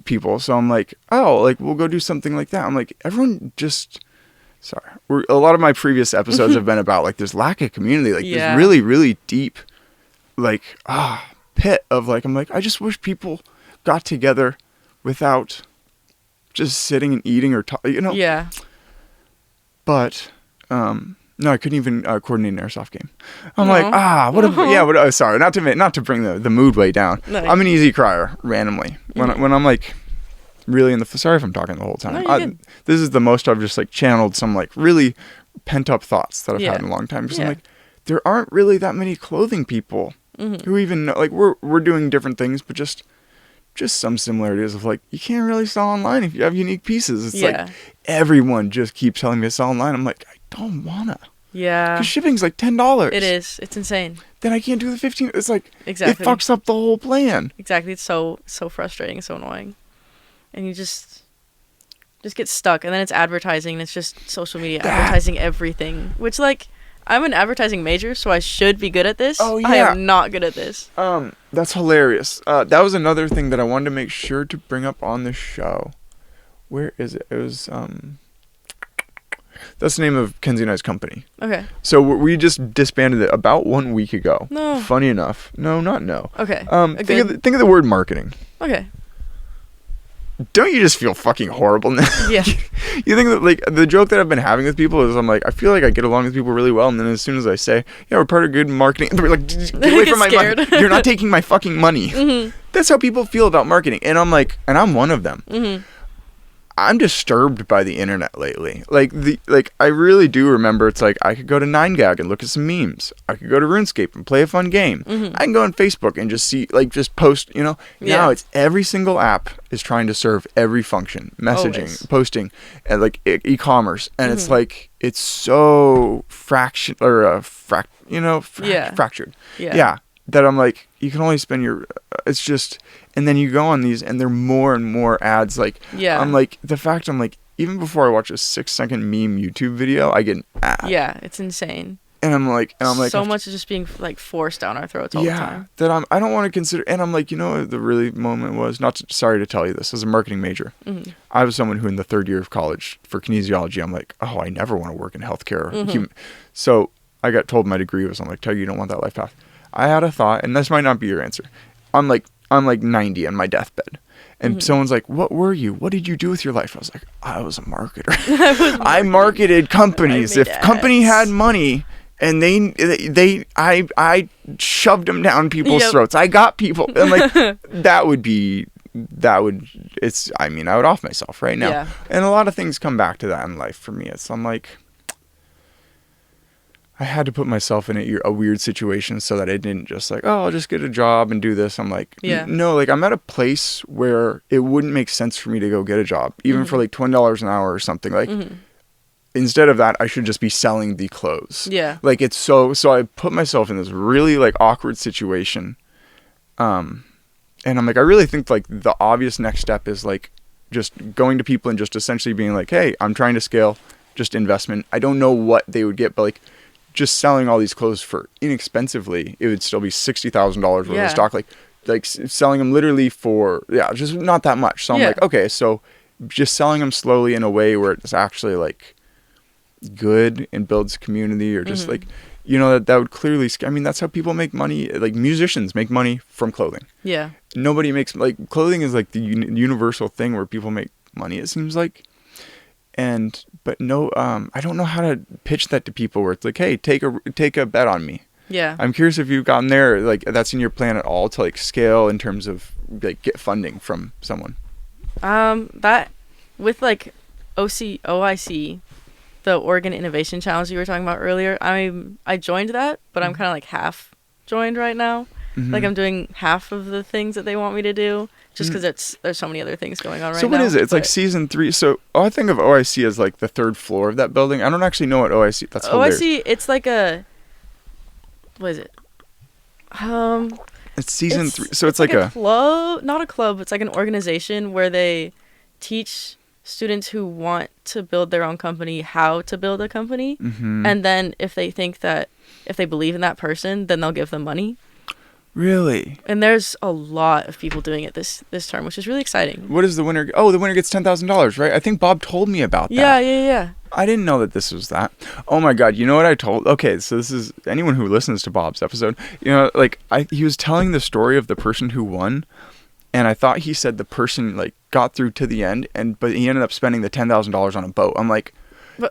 people. So I'm like, oh, like we'll go do something like that. I'm like everyone just. Sorry, a lot of my previous episodes have been about like this lack of community, like this really really deep, like pit of like I'm like I just wish people got together without just sitting and eating or Yeah. But no, I couldn't even coordinate an airsoft game. I'm like sorry, not to bring the mood way down. No, I'm an easy crier randomly when I'm like really in the sorry if I'm talking the whole time. No, this is the most I've just like channeled some like really pent up thoughts that I've had in a long time. Because I'm like, there aren't really that many clothing people who even know, like we're doing different things, but just some similarities of like you can't really sell online if you have unique pieces. It's like everyone just keeps telling me to sell online. I'm like, I don't wanna. Yeah. Because shipping's like $10. It is. It's insane. Then I can't do the 15. It's like exactly. It fucks up the whole plan. Exactly. It's so frustrating, so annoying, and you just get stuck. And then it's advertising. And it's just social media advertising everything, which like. I'm an advertising major, so I should be good at this. Oh, yeah. I am not good at this. That's hilarious. That was another thing that I wanted to make sure to bring up on the show. Where is it? It was, that's the name of Kenzie and I's company. Okay. So we just disbanded it about 1 week ago. No. Funny enough. No, not no. Okay. Think of the word marketing. Okay. Don't you just feel fucking horrible now? Yeah. You think that, like, the joke that I've been having with people is I'm like, I feel like I get along with people really well, and then as soon as I say, yeah, we're part of good marketing, they're like, get away from my money. You're not taking my fucking money. That's how people feel about marketing. And I'm like, and I'm one of them. I'm disturbed by the internet lately. Like I really do remember it's like I could go to 9gag and look at some memes. I could go to RuneScape and play a fun game. I can go on Facebook and just see just post, Now it's every single app is trying to serve every function. Messaging, posting, and like e-commerce. And it's like it's so fractured. Yeah. That I'm like, you can only spend it's just, and then you go on these and there are more and more ads. Like, I'm like, even before I watch a 6-second meme YouTube video, I get an ad. Yeah, it's insane. And I'm like, so much is just being like forced down our throats all the time. That I don't want to consider, and I'm like, the really moment was, sorry to tell you this, as a marketing major, I was someone who in the 3rd year of college for kinesiology, I'm like, oh, I never want to work in healthcare. So I got told my degree was, I'm like, Tug, you don't want that life path. I had a thought, and this might not be your answer. I'm like 90 on my deathbed, And someone's like, what were you? What did you do with your life? I was like, I was a marketer. I marketed companies. If company had money and I shoved them down people's throats. I got people. And like, I would off myself right now. Yeah. And a lot of things come back to that in life for me. I'm like, I had to put myself in a weird situation so that I didn't just like, oh, I'll just get a job and do this. I'm like, no, like I'm at a place where it wouldn't make sense for me to go get a job, even for like $20 an hour or something. Like, instead of that, I should just be selling the clothes. Yeah. Like it's so I put myself in this really like awkward situation. And I'm like, I really think like the obvious next step is like just going to people and just essentially being like, hey, I'm trying to scale, just investment. I don't know what they would get, but like just selling all these clothes for inexpensively, it would still be $60,000 worth of stock. Like selling them literally for, just not that much. So I'm like, okay, so just selling them slowly in a way where it's actually like good and builds community or just like, you know, that would clearly, I mean, that's how people make money. Like musicians make money from clothing. Yeah. Nobody makes, like, clothing is like the universal thing where people make money, it seems like. But no, I don't know how to pitch that to people where it's like, hey, take a bet on me. Yeah. I'm curious if you've gotten there, like that's in your plan at all to like scale in terms of like get funding from someone. That with like OIC, the Oregon Innovation Challenge you were talking about earlier, I joined that, but I'm kind of like half joined right now. Like I'm doing half of the things that they want me to do just because there's so many other things going on right now. So what is it? It's like season 3. So I think of OIC as like the 3rd floor of that building. I don't actually know what OIC. That's hilarious. OIC. It's like what is it? It's season 3. So it's like a club, not a club. It's like an organization where they teach students who want to build their own company how to build a company, and then if they believe in that person, then they'll give them money. Really? And there's a lot of people doing it this term, which is really exciting. What is the winner? Oh, the winner gets $10,000, right? I think Bob told me about that. Yeah. I didn't know that this was that. Oh my God. You know what I told? Okay. So this is anyone who listens to Bob's episode, you know, like he was telling the story of the person who won. And I thought he said the person like got through to the end but he ended up spending the $10,000 on a boat. I'm like,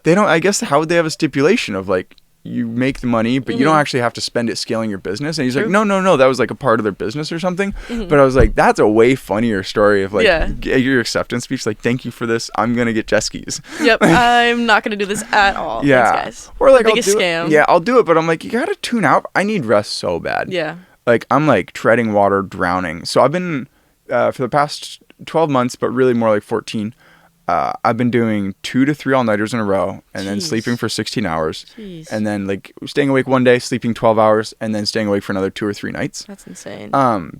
I guess how would they have a stipulation of like, you make the money, but you don't actually have to spend it scaling your business. And he's like, no, that was like a part of their business or something. But I was like, that's a way funnier story of like your acceptance speech. Like, thank you for this. I'm going to get jet skis. Yep. I'm not going to do this at all. Yeah. Thanks, guys. Or like, biggest scam. Yeah, I'll do it. But I'm like, you got to tune out. I need rest so bad. Yeah. Like I'm like treading water, drowning. So I've been, for the past 12 months, but really more like 14, I've been doing 2 to 3 all-nighters in a row and then sleeping for 16 hours. Jeez. And then like staying awake one day, sleeping 12 hours, and then staying awake for another 2 or 3 nights. That's insane.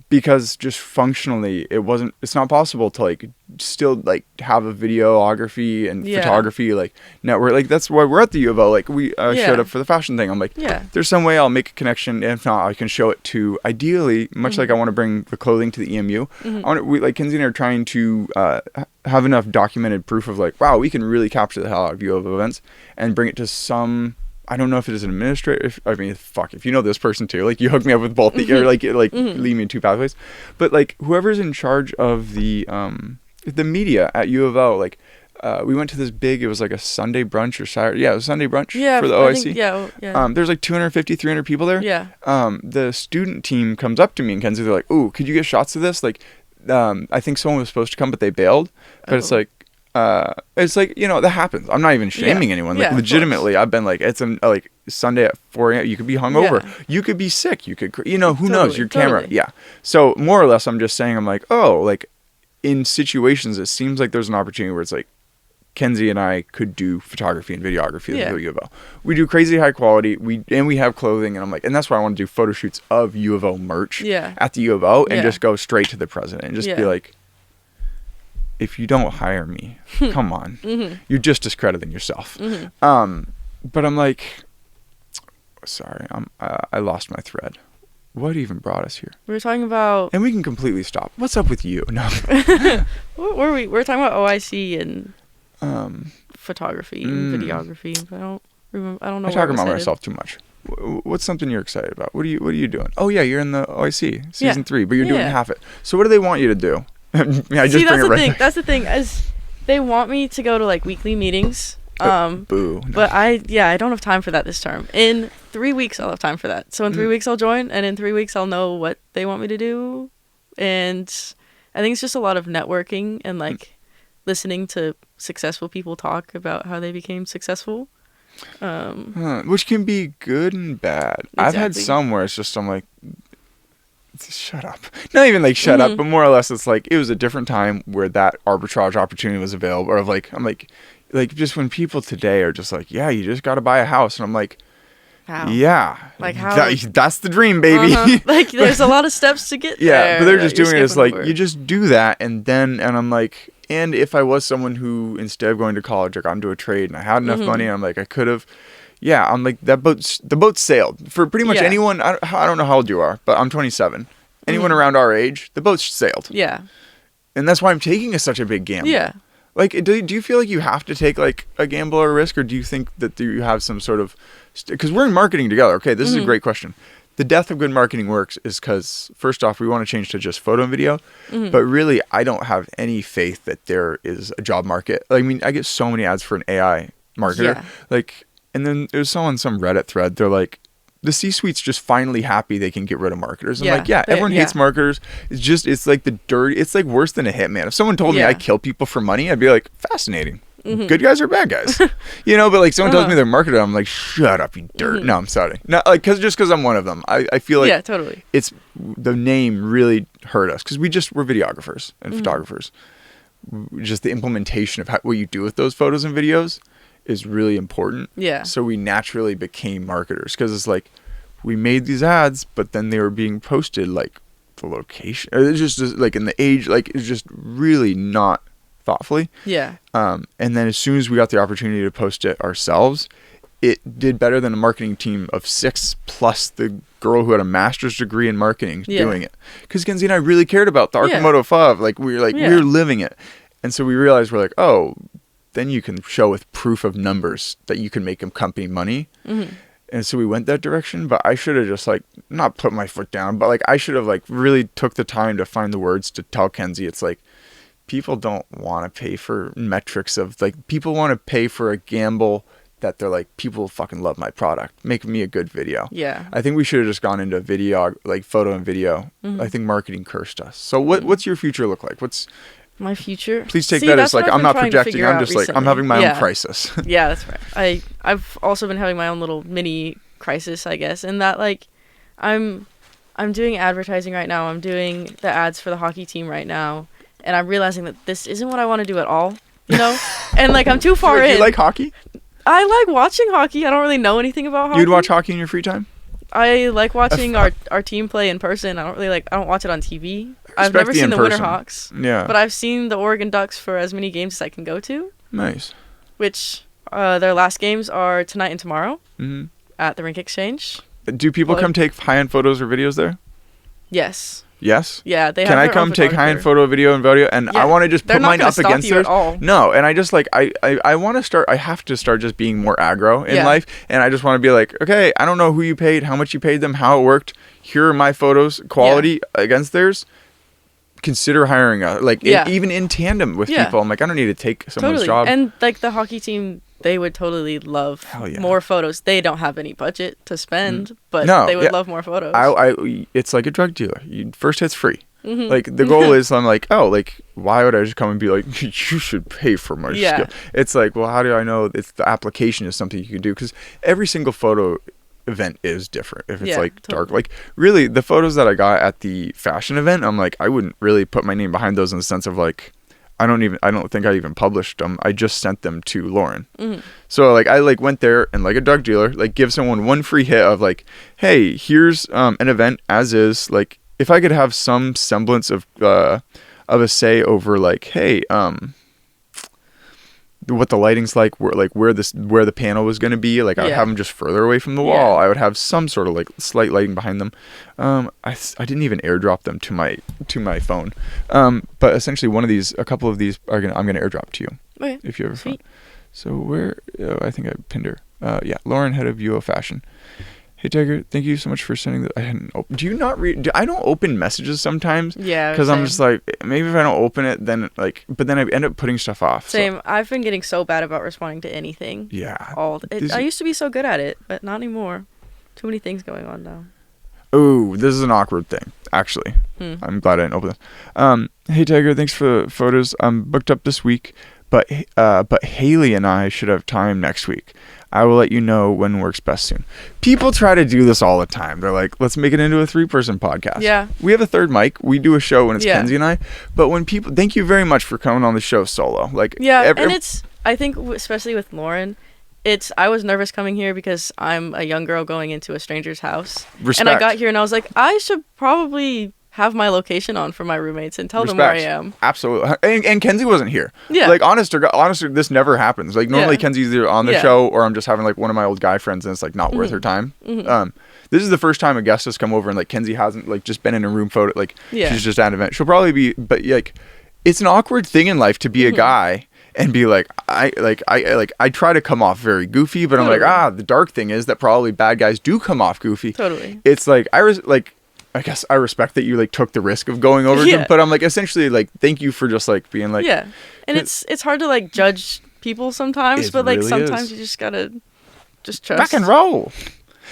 Because just functionally, it's not possible to like still like have a videography and photography like network. Like that's why we're at the U of O. Like we showed up for the fashion thing. I'm like, there's some way I'll make a connection. If not, I can show it to, ideally, much like I want to bring the clothing to the EMU. Like Kinsey and I are trying to have enough documented proof of like, wow, we can really capture the hell out of U of O events and bring it to some, I don't know if it is an administrator. If you know this person too, like you hook me up with both or like lead me in 2 pathways. But like whoever's in charge of the media at U of O, like we went to this big, it was like a Sunday brunch or Saturday. Yeah, it was Sunday brunch for the OIC. There's like 250, 300 people there. Yeah. The student team comes up to me and Kenzie, they're like, ooh, could you get shots of this? Like, I think someone was supposed to come, but they bailed. But it's like, you know, that happens. I'm not even shaming anyone. Like legitimately, I've been like, it's like Sunday at 4 a.m. You could be hungover. You could be sick. You could, you know, who knows? Your camera. Yeah. So more or less, I'm just saying, I'm like, oh, like in situations, it seems like there's an opportunity where it's like, Kenzie and I could do photography and videography at the U of O. We do crazy high quality. We have clothing, and I'm like, and that's why I want to do photo shoots of U of O merch at the U of O and just go straight to the president and just be like, if you don't hire me, come on, you're just discrediting yourself. But I'm like, sorry, I lost my thread. What even brought us here? We were talking about, and we can completely stop. What's up with you? No, what were we? We were talking about OIC and photography and videography. But I don't remember. I don't know. I talk about myself too much. What's something you're excited about? What are you doing? Oh yeah, you're in the OIC season 3, but you're doing half it. So what do they want you to do? Yeah, I just See, bring that's it the right thing. back. That's the thing. As they want me to go to like weekly meetings. Boo. No. But I don't have time for that this term. In 3 weeks, I'll have time for that. So in 3 weeks, I'll join, and in 3 weeks, I'll know what they want me to do. And I think it's just a lot of networking and like listening to successful people talk about how they became successful. Which can be good and bad. I've had Exactly. some where it's just I'm like, shut up. Not even like shut up, but more or less it's like it was a different time where that arbitrage opportunity was available. Or of like I'm like just when people today are just like, yeah, you just got to buy a house, and I'm like, How? yeah, Like how? that's the dream, baby. Like there's a lot of steps to get Yeah, there. but they're just that you're doing it as skipping like over. you just do that, and I'm like, and if I was someone who instead of going to college, I got into a trade and I had enough money, I'm like I could have. Yeah, I'm like the boat sailed for pretty much Yeah. anyone. I don't know how old you are, but I'm 27. Anyone around our age, the boat's sailed. Yeah. And that's why I'm taking such a big gamble. Yeah. Like, do you feel like you have to take like a gamble or a risk, or do you think that you have some sort of, because we're in marketing together. Okay, this is a great question. The death of good marketing works is because first off, we want to change to just photo and video, but really I don't have any faith that there is a job market. Like, I mean, I get so many ads for an AI marketer. Yeah. Like, and then there's some Reddit thread. They're like, the C-suite's just finally happy they can get rid of marketers. I'm like, yeah, everyone hates marketers. It's like it's like worse than a hitman. If someone told me I kill people for money, I'd be like, fascinating. Good guys or bad guys? But like someone tells me they're a marketer, I'm like, shut up, you dirt. No, I'm sorry. Not like, because I'm one of them. I feel like totally. it's the name really hurt us because we're videographers and photographers. Just the implementation of what you do with those photos and videos is really important. Yeah. So we naturally became marketers because it's like we made these ads, but then they were being posted like the location. It's just like in the age, like it's just really not thoughtfully. Yeah. And then as soon as we got the opportunity to post it ourselves, it did better than a marketing team of 6 plus the girl who had a master's degree in marketing doing it. Because Kenzie and I really cared about the Arcimoto 5. Like we were living it. And so we realized we're like, oh, then you can show with proof of numbers that you can make a company money. And so we went that direction, but I should have just like not put my foot down, but like I should have like really took the time to find the words to tell Kenzie it's like people don't want to pay for metrics of like people want to pay for a gamble that they're like people fucking love my product, make me a good video. Yeah. I think we should have just gone into video, like photo and video. I think marketing cursed us. So what's your future look like? What's my future? Please take that as like I'm not projecting. I'm just like I'm having my own crisis. Yeah, that's right. I've also been having my own little mini crisis, I guess, in that like I'm doing advertising right now. I'm doing the ads for the hockey team right now, and I'm realizing that this isn't what I want to do at all. You know, and like I'm too far in. Do you like hockey? I like watching hockey. I don't really know anything about hockey. You'd watch hockey in your free time? I like watching our team play in person. I don't watch it on TV. I've never seen the Winterhawks. Yeah. But I've seen the Oregon Ducks for as many games as I can go to. Nice. Which their last games are tonight and tomorrow at the Rink Exchange. Do people come take high-end photos or videos there? Yes. Yes? Yeah, they have Can I their come own take high-end photo, video, and video? And I want to just put mine up against theirs. No, and I just like, I want to start, I have to start just being more aggro in life. And I just want to be like, okay, I don't know who you paid, how much you paid them, how it worked. Here are my photos, quality against theirs. Consider hiring even in tandem with people. I'm like, I don't need to take someone's job. And like the hockey team, they would totally love more photos. They don't have any budget to spend, but they would love more photos. It's like a drug dealer. First hit's free. Like the goal is, I'm like, oh, like why would I just come and be like, you should pay for my skill? It's like, well, how do I know it's the application is something you can do? Because every single photo event is different. If it's like dark, like really the photos that I got at the fashion event, I'm like, I wouldn't really put my name behind those in the sense of like, I don't think I even published them. I just sent them to Lauren. So like I like went there and like a drug dealer, like give someone one free hit of like, hey, here's an event as is. Like if I could have some semblance of a say over like, hey, what the lighting's like where the panel was going to be, like I would have them just further away from the wall. I would have some sort of like slight lighting behind them. I didn't even airdrop them to my phone, but essentially a couple of these I'm gonna airdrop to you if you ever find. So I think I pinned her. Lauren, head of UO Fashion. Hey Tiger, thank you so much for sending the. I hadn't opened. Do you not read? I don't open messages sometimes. Yeah. Because I'm just like, maybe if I don't open it, then like, but then I end up putting stuff off. Same. So. I've been getting so bad about responding to anything. Yeah. I used to be so good at it, but not anymore. Too many things going on now. Oh, this is an awkward thing, actually. I'm glad I didn't open this. Hey Tiger, thanks for the photos. I'm booked up this week, but Haley and I should have time next week. I will let you know when works best soon. People try to do this all the time. They're like, let's make it into a 3-person podcast. Yeah. We have a third mic. We do a show when it's Kenzie and I. But when people, thank you very much for coming on the show solo. Like, yeah, and it's, I think, especially with Lauren, I was nervous coming here because I'm a young girl going into a stranger's house. Respect. And I got here and I was like, I should probably have my location on for my roommates and tell them where I am. Absolutely. And Kenzie wasn't here. Yeah. Like, honestly, this never happens. Like, normally Kenzie's either on the show or I'm just having, like, one of my old guy friends and it's, like, not worth her time. This is the first time a guest has come over and, like, Kenzie hasn't, like, just been in a room photo. Like, she's just at an event. She'll probably be, but, like, it's an awkward thing in life to be a guy and be like, I try to come off very goofy, but I'm like, the dark thing is that probably bad guys do come off goofy. Totally. It's like, I guess I respect that you like took the risk of going over to them, but I'm like, essentially, like, thank you for just like being like, and it's hard to like judge people sometimes, but like really sometimes you just gotta just trust. Back and roll.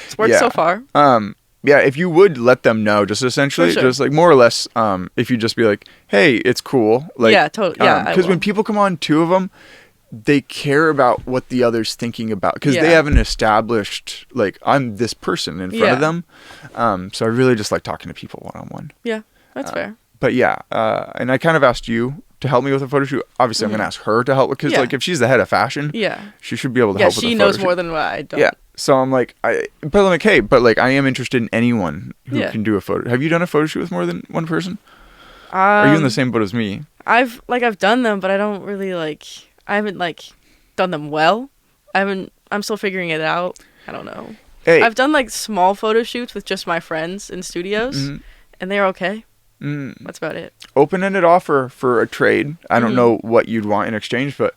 It's worked so far. If you would let them know, just essentially, just like more or less, if you just be like, hey, it's cool, like, totally, because when people come on, 2 of them, they care about what the other's thinking about because they haven't established like I'm this person in front of them. So I really just like talking to people one-on-one. Yeah, that's fair. But and I kind of asked you to help me with a photo shoot. Obviously, I'm gonna ask her to help because like if she's the head of fashion, she should be able to help with a photo shoot. Yeah, she knows more than what I don't. Yeah. So I'm like, but I'm like, hey, but like I am interested in anyone who can do a photo. Have you done a photo shoot with more than one person? Are you in the same boat as me? I've done them, but I don't really like. I haven't like done them well. I'm still figuring it out. I don't know. Hey. I've done like small photo shoots with just my friends in studios, and they're okay. That's about it. Open-ended offer for a trade. I don't know what you'd want in exchange, but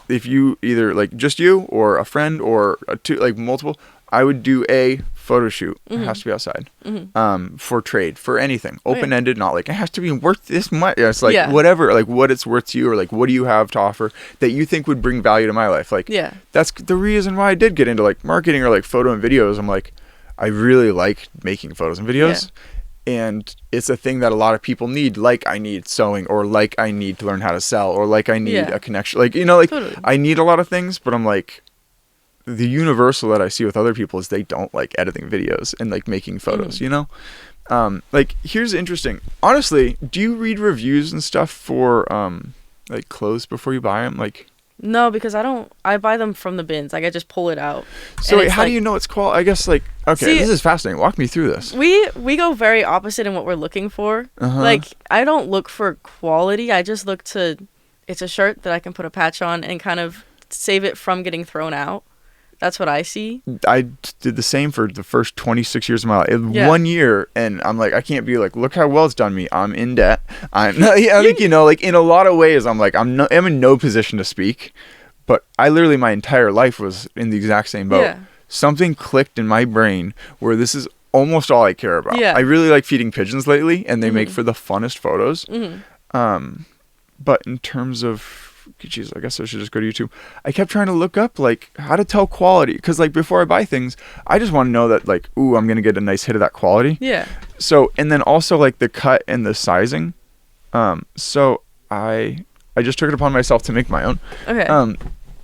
if you either like just you or a friend or two, like multiple, I would do a photo shoot. It has to be outside. For trade, for anything. Open-ended, not like it has to be worth this much. It's like whatever, like what it's worth to you or like what do you have to offer that you think would bring value to my life. Like that's the reason why I did get into like marketing or like photo and videos. I'm like, I really like making photos and videos. And it's a thing that a lot of people need, like I need sewing or like I need to learn how to sell or like I need a connection. Like, you know, like I need a lot of things, but I'm like, the universal that I see with other people is they don't like editing videos and like making photos, you know? Like here's interesting. Honestly, do you read reviews and stuff for like clothes before you buy them? Like no, because I buy them from the bins. Like I just pull it out. So wait, how do you know it's quality? I guess like, okay, this is fascinating. Walk me through this. We go very opposite in what we're looking for. Like I don't look for quality. I just look to, it's a shirt that I can put a patch on and kind of save it from getting thrown out. That's what I see. I did the same for the first 26 years of my life. 1 year, and I'm like, I can't be like, look how well it's done me. I'm in debt. I think, you know, like in a lot of ways, I'm like, I'm in no position to speak. But I literally, my entire life was in the exact same boat. Yeah. Something clicked in my brain where this is almost all I care about. Yeah. I really like feeding pigeons lately, and they make for the funnest photos. But in terms of, geez, I guess I should just go to YouTube. I kept trying to look up like how to tell quality because like before I buy things, I just want to know that like, ooh, I'm gonna get a nice hit of that quality. Yeah. So and then also like the cut and the sizing. So I just took it upon myself to make my own. Okay.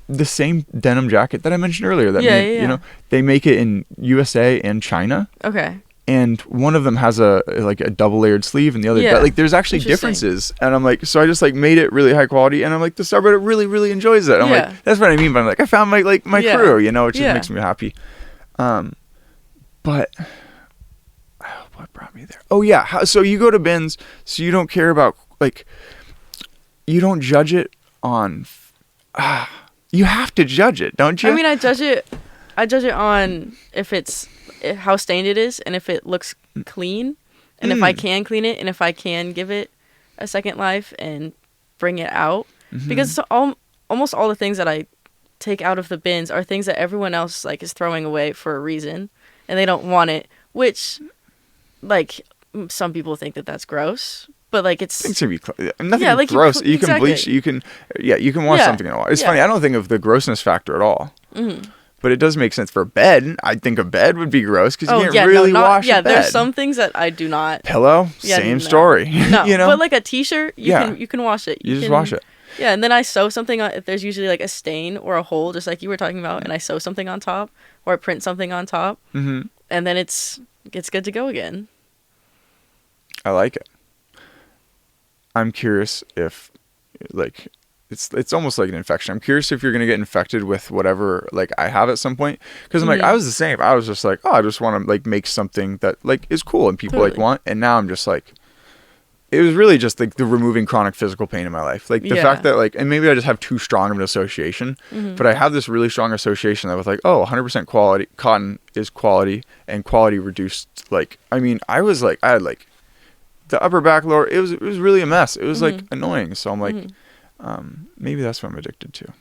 The same denim jacket that I mentioned earlier. That you know, they make it in USA and China. Okay. And one of them has a double layered sleeve and the other, but like there's actually differences. And I'm like, so I just like made it really high quality and I'm like, the subreddit really, really enjoys it. I'm like, that's what I mean. But I'm like, I found my crew, you know, it just makes me happy. But what brought me there? Oh yeah. So you go to bins, so you don't care about like, you don't judge it on, you have to judge it, don't you? I mean, I judge it on if it's, how stained it is and if it looks clean and if I can clean it and if I can give it a second life and bring it out because almost all the things that I take out of the bins are things that everyone else like is throwing away for a reason and they don't want it, which, like, some people think that that's gross, but like it's Things can be nothing like gross. You can bleach. You can wash something in a while. It's funny. I don't think of the grossness factor at all. Mm-hmm. But it does make sense for a bed. I think a bed would be gross because you can't really wash a bed. Yeah, there's some things that I do not. Pillow, same story. No, you know? But like a t-shirt, you can wash it. You just wash it. Yeah, and then I sew something on, if there's usually like a stain or a hole, just like you were talking about, and I sew something on top or I print something on top, and then it's good to go again. I like it. I'm curious if, like, it's almost like an infection. I'm curious if you're going to get infected with whatever, like, I have at some point. Because I'm like, I was the same. I was just like, oh, I just want to, like, make something that, like, is cool and people, like, want. And now I'm just like, it was really just, like, the removing chronic physical pain in my life. Like, the fact that, like, and maybe I just have too strong of an association. But I have this really strong association that with, like, oh, 100% quality, cotton is quality and quality reduced. Like, I mean, I had, like, the upper back, lower, it was really a mess. It was, like, annoying. So I'm like, maybe that's what I'm addicted to.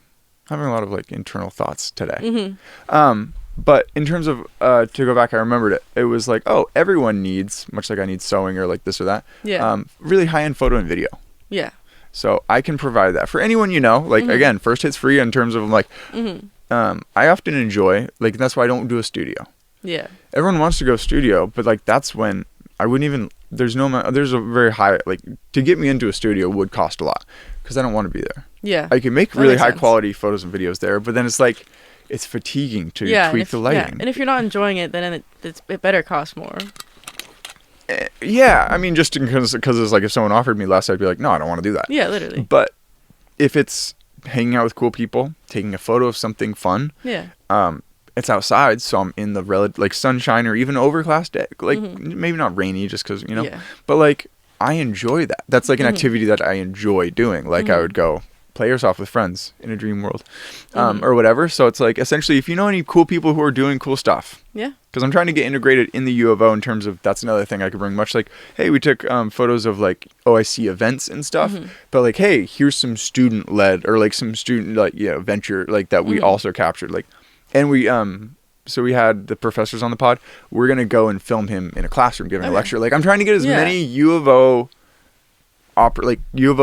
Having a lot of, like, internal thoughts today. But in terms of, to go back, I remembered it. It was like, oh, everyone needs, much like I need sewing or like this or that, really high-end photo and video. Yeah. So I can provide that for anyone you know. Like, again, first hit's free in terms of, like, I often enjoy, like, that's why I don't do a studio. Yeah. Everyone wants to go studio, but, like, that's when I wouldn't even, there's a very high, like, to get me into a studio would cost a lot because I don't want to be there. Yeah. I can make really high quality photos and videos there, but then it's like, it's fatiguing to tweak the lighting. Yeah. And if you're not enjoying it, then it better cost more. Yeah. I mean, just because it's like if someone offered me less, I'd be like, no, I don't want to do that. Yeah, literally. But if it's hanging out with cool people, taking a photo of something fun, it's outside, so I'm in the like sunshine or even overcast day, like maybe not rainy just because, you know, but like I enjoy that. That's like an activity that I enjoy doing. Like I would go play airsoft with friends in a dream world or whatever. So it's like essentially if you know any cool people who are doing cool stuff. Yeah. Because I'm trying to get integrated in the U of O in terms of that's another thing I could bring. Much like, hey, we took photos of like OIC events and stuff, but like, hey, here's some student led or like some student like venture like that we also captured like. And we, so we had the professors on the pod. We're going to go and film him in a classroom giving a lecture. Like, I'm trying to get as many U of O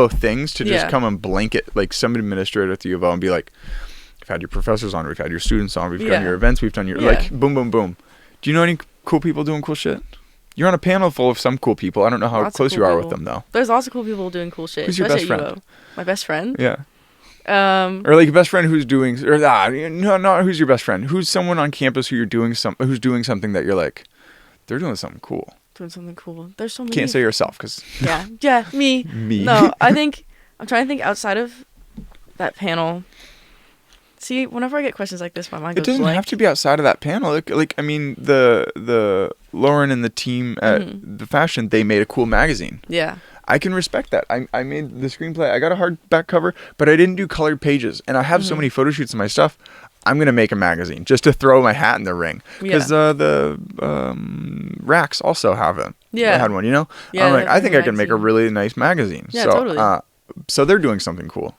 things to just come and blanket, like, some administrator at the U of O and be like, we've had your professors on, we've had your students on, we've done your events, we've done your, like, boom, boom, boom. Do you know any cool people doing cool shit? You're on a panel full of some cool people. I don't know how close you are with them, though. There's lots of cool people doing cool shit. Who's your best friend? My best friend? Yeah. Or like a best friend who's doing, or no, not who's your best friend. Who's someone on campus who's doing something that you're like, they're doing something cool. Doing something cool. There's so many. Can't say yourself because. Yeah, me. No, I'm trying to think outside of that panel. See, whenever I get questions like this, my mind goes blank. It doesn't have to be outside of that panel. Like I mean, the Lauren and the team at the fashion, they made a cool magazine. Yeah. I can respect that. I made the screenplay. I got a hardback cover, but I didn't do colored pages. And I have so many photo shoots of my stuff. I'm going to make a magazine just to throw my hat in the ring. Because the racks also have it. Yeah. I had one, you know? Yeah, I'm like, I think I can make a really nice magazine. Yeah, so, totally. So they're doing something cool.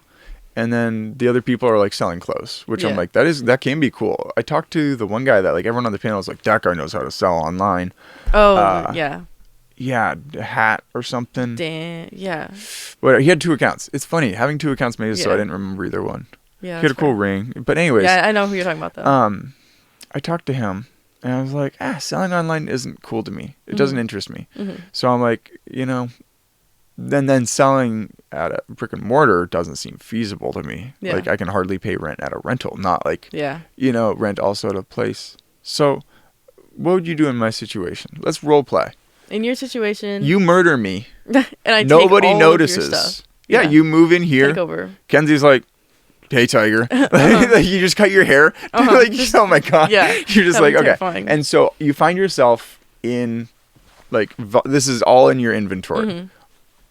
And then the other people are like selling clothes, which I'm like, that can be cool. I talked to the one guy that like everyone on the panel was like, that guy knows how to sell online. Oh, yeah. Yeah, a hat or something. Damn, yeah. But he had 2 accounts. It's funny. Having 2 accounts made it so I didn't remember either one. Yeah, he had a cool ring. But anyways. Yeah, I know who you're talking about, though. I talked to him, and I was like, selling online isn't cool to me. It doesn't interest me. So I'm like, then selling at a brick and mortar doesn't seem feasible to me. Yeah. Like, I can hardly pay rent at a rental, not like, rent also at a place. So what would you do in my situation? Let's role play. In your situation, you murder me, and I take nobody all notices. Of your stuff. Yeah, you move in here. Take over. Kenzie's like, "Hey, Tiger," like, you just cut your hair. Like, oh my god. Yeah, you're just like, okay. Terrifying. And so you find yourself in, like, this is all in your inventory.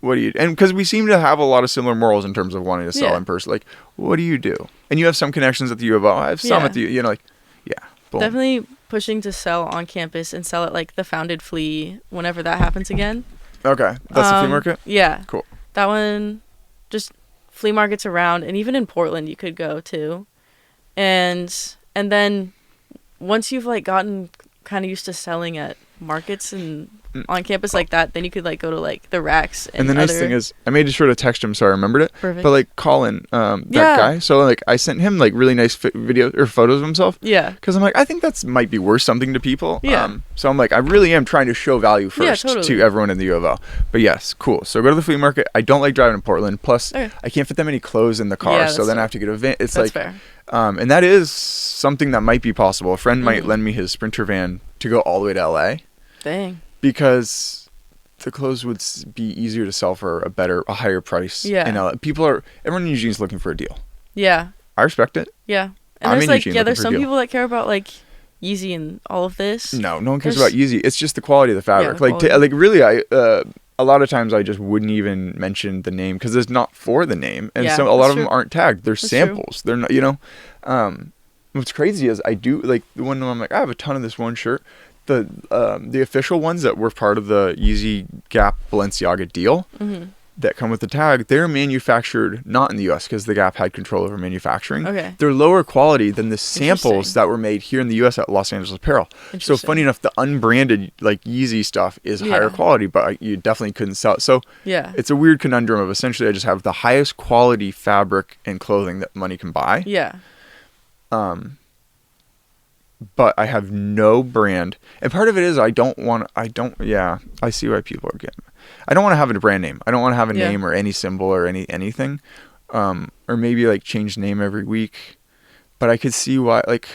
What do you? And because we seem to have a lot of similar morals in terms of wanting to sell in person. Like, what do you do? And you have some connections at the U of O. I have some at the, like, boom. Definitely pushing to sell on campus and sell at like the Founded Flea whenever that happens again. Okay, that's the flea market? Yeah. Cool. That one, just flea markets around, and even in Portland you could go to. And then once you've like gotten kind of used to selling at markets and on campus like that, then you could like go to like the racks and the nice thing is I made sure to text him so I remembered it. Perfect. But like Colin, that guy, so like I sent him like really nice videos or photos of himself. Yeah, because I'm like, I think that's might be worth something to people. Yeah. So I'm like, I really am trying to show value first to everyone in the U of L. But yes, cool. So go to the flea market. I don't like driving to Portland. Plus I can't fit that many clothes in the car, so then I have to get a van. It's that's like fair. And that is something that might be possible. A friend might lend me his Sprinter van to go all the way to LA. Dang. Because the clothes would be easier to sell for a higher price. Yeah. In LA. Everyone in Eugene's looking for a deal. Yeah. I respect it. Yeah. And there's like, there's some people that care about like Yeezy and all of this. No one cares about Yeezy. It's just the quality of the fabric. Like really, a lot of times I just wouldn't even mention the name because it's not for the name, and so a lot of them aren't tagged. They're samples. They're not, what's crazy is I do like the one I'm like, I have a ton of this one shirt. The official ones that were part of the Yeezy Gap Balenciaga deal that come with the tag, they're manufactured not in the US because the Gap had control over manufacturing. Okay. They're lower quality than the samples that were made here in the US at Los Angeles Apparel. So funny enough, the unbranded like Yeezy stuff is higher quality, but you definitely couldn't sell it. So it's a weird conundrum of essentially I just have the highest quality fabric and clothing that money can buy. Yeah. But I have no brand. And part of it is I see why people are getting I don't want to have a brand name. I don't want to have a name or any symbol or anything. Or maybe like change name every week. But I could see why, like,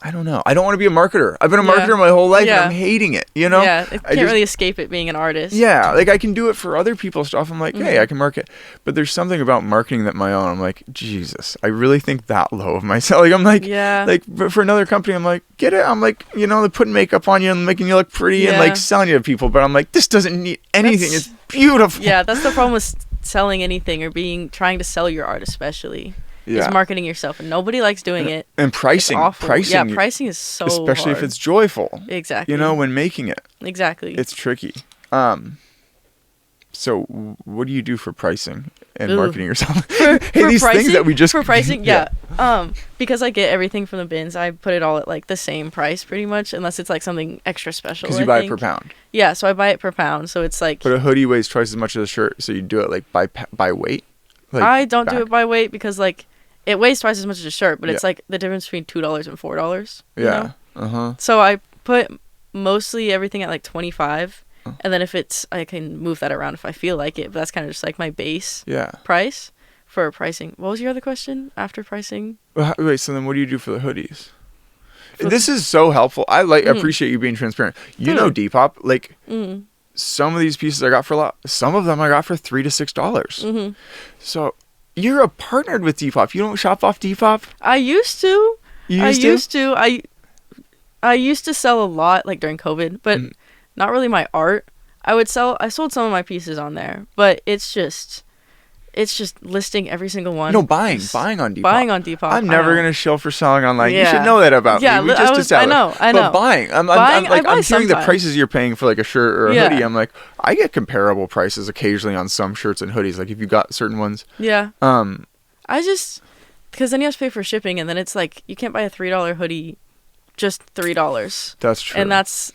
I don't know. I don't want to be a marketer. I've been a marketer my whole life and I'm hating it, you know? Yeah, it can't really escape it being an artist. Yeah, like I can do it for other people's stuff. I'm like, hey, I can market. But there's something about marketing that my own. I'm like, Jesus, I really think that low of myself. Like I'm like, like but for another company, I'm like, get it? I'm like, they're putting makeup on you and making you look pretty and like selling you to people. But I'm like, this doesn't need anything. It's beautiful. Yeah, that's the problem with selling anything or trying to sell your art especially. Is marketing yourself, and nobody likes doing it. And pricing, pricing is so especially hard. If it's joyful. Exactly. When making it. Exactly. It's tricky. So what do you do for pricing and marketing yourself? These pricing, things that we just for pricing, because I get everything from the bins, I put it all at like the same price pretty much, unless it's like something extra special. Because you buy it per pound. Yeah, so I buy it per pound, so it's like. But a hoodie weighs twice as much as a shirt, so you do it like by weight. Like I don't do it by weight because like. It weighs twice as much as a shirt, but it's like the difference between $2 and $4. You know? So I put mostly everything at like 25, and then I can move that around if I feel like it. But that's kind of just like my base price for pricing. What was your other question after pricing? Wait, so then what do you do for the hoodies? This is so helpful. I appreciate you being transparent. You know Depop, like some of these pieces I got for a lot. Some of them I got for $3 to $6. So. You're partnered with Depop. You don't shop off Depop? I used to. I used to sell a lot like during COVID, but not really my art. I sold some of my pieces on there, but it's just listing every single one. No, buying on Depop. I'm never gonna shill for selling online. You should know that about me. We just established. I know. But buying, I'm hearing the prices you're paying for like a shirt or a hoodie. I'm like, I get comparable prices occasionally on some shirts and hoodies. Like if you got certain ones. Yeah. Because then you have to pay for shipping, and then it's like you can't buy a $3 hoodie, just $3. That's true. And that's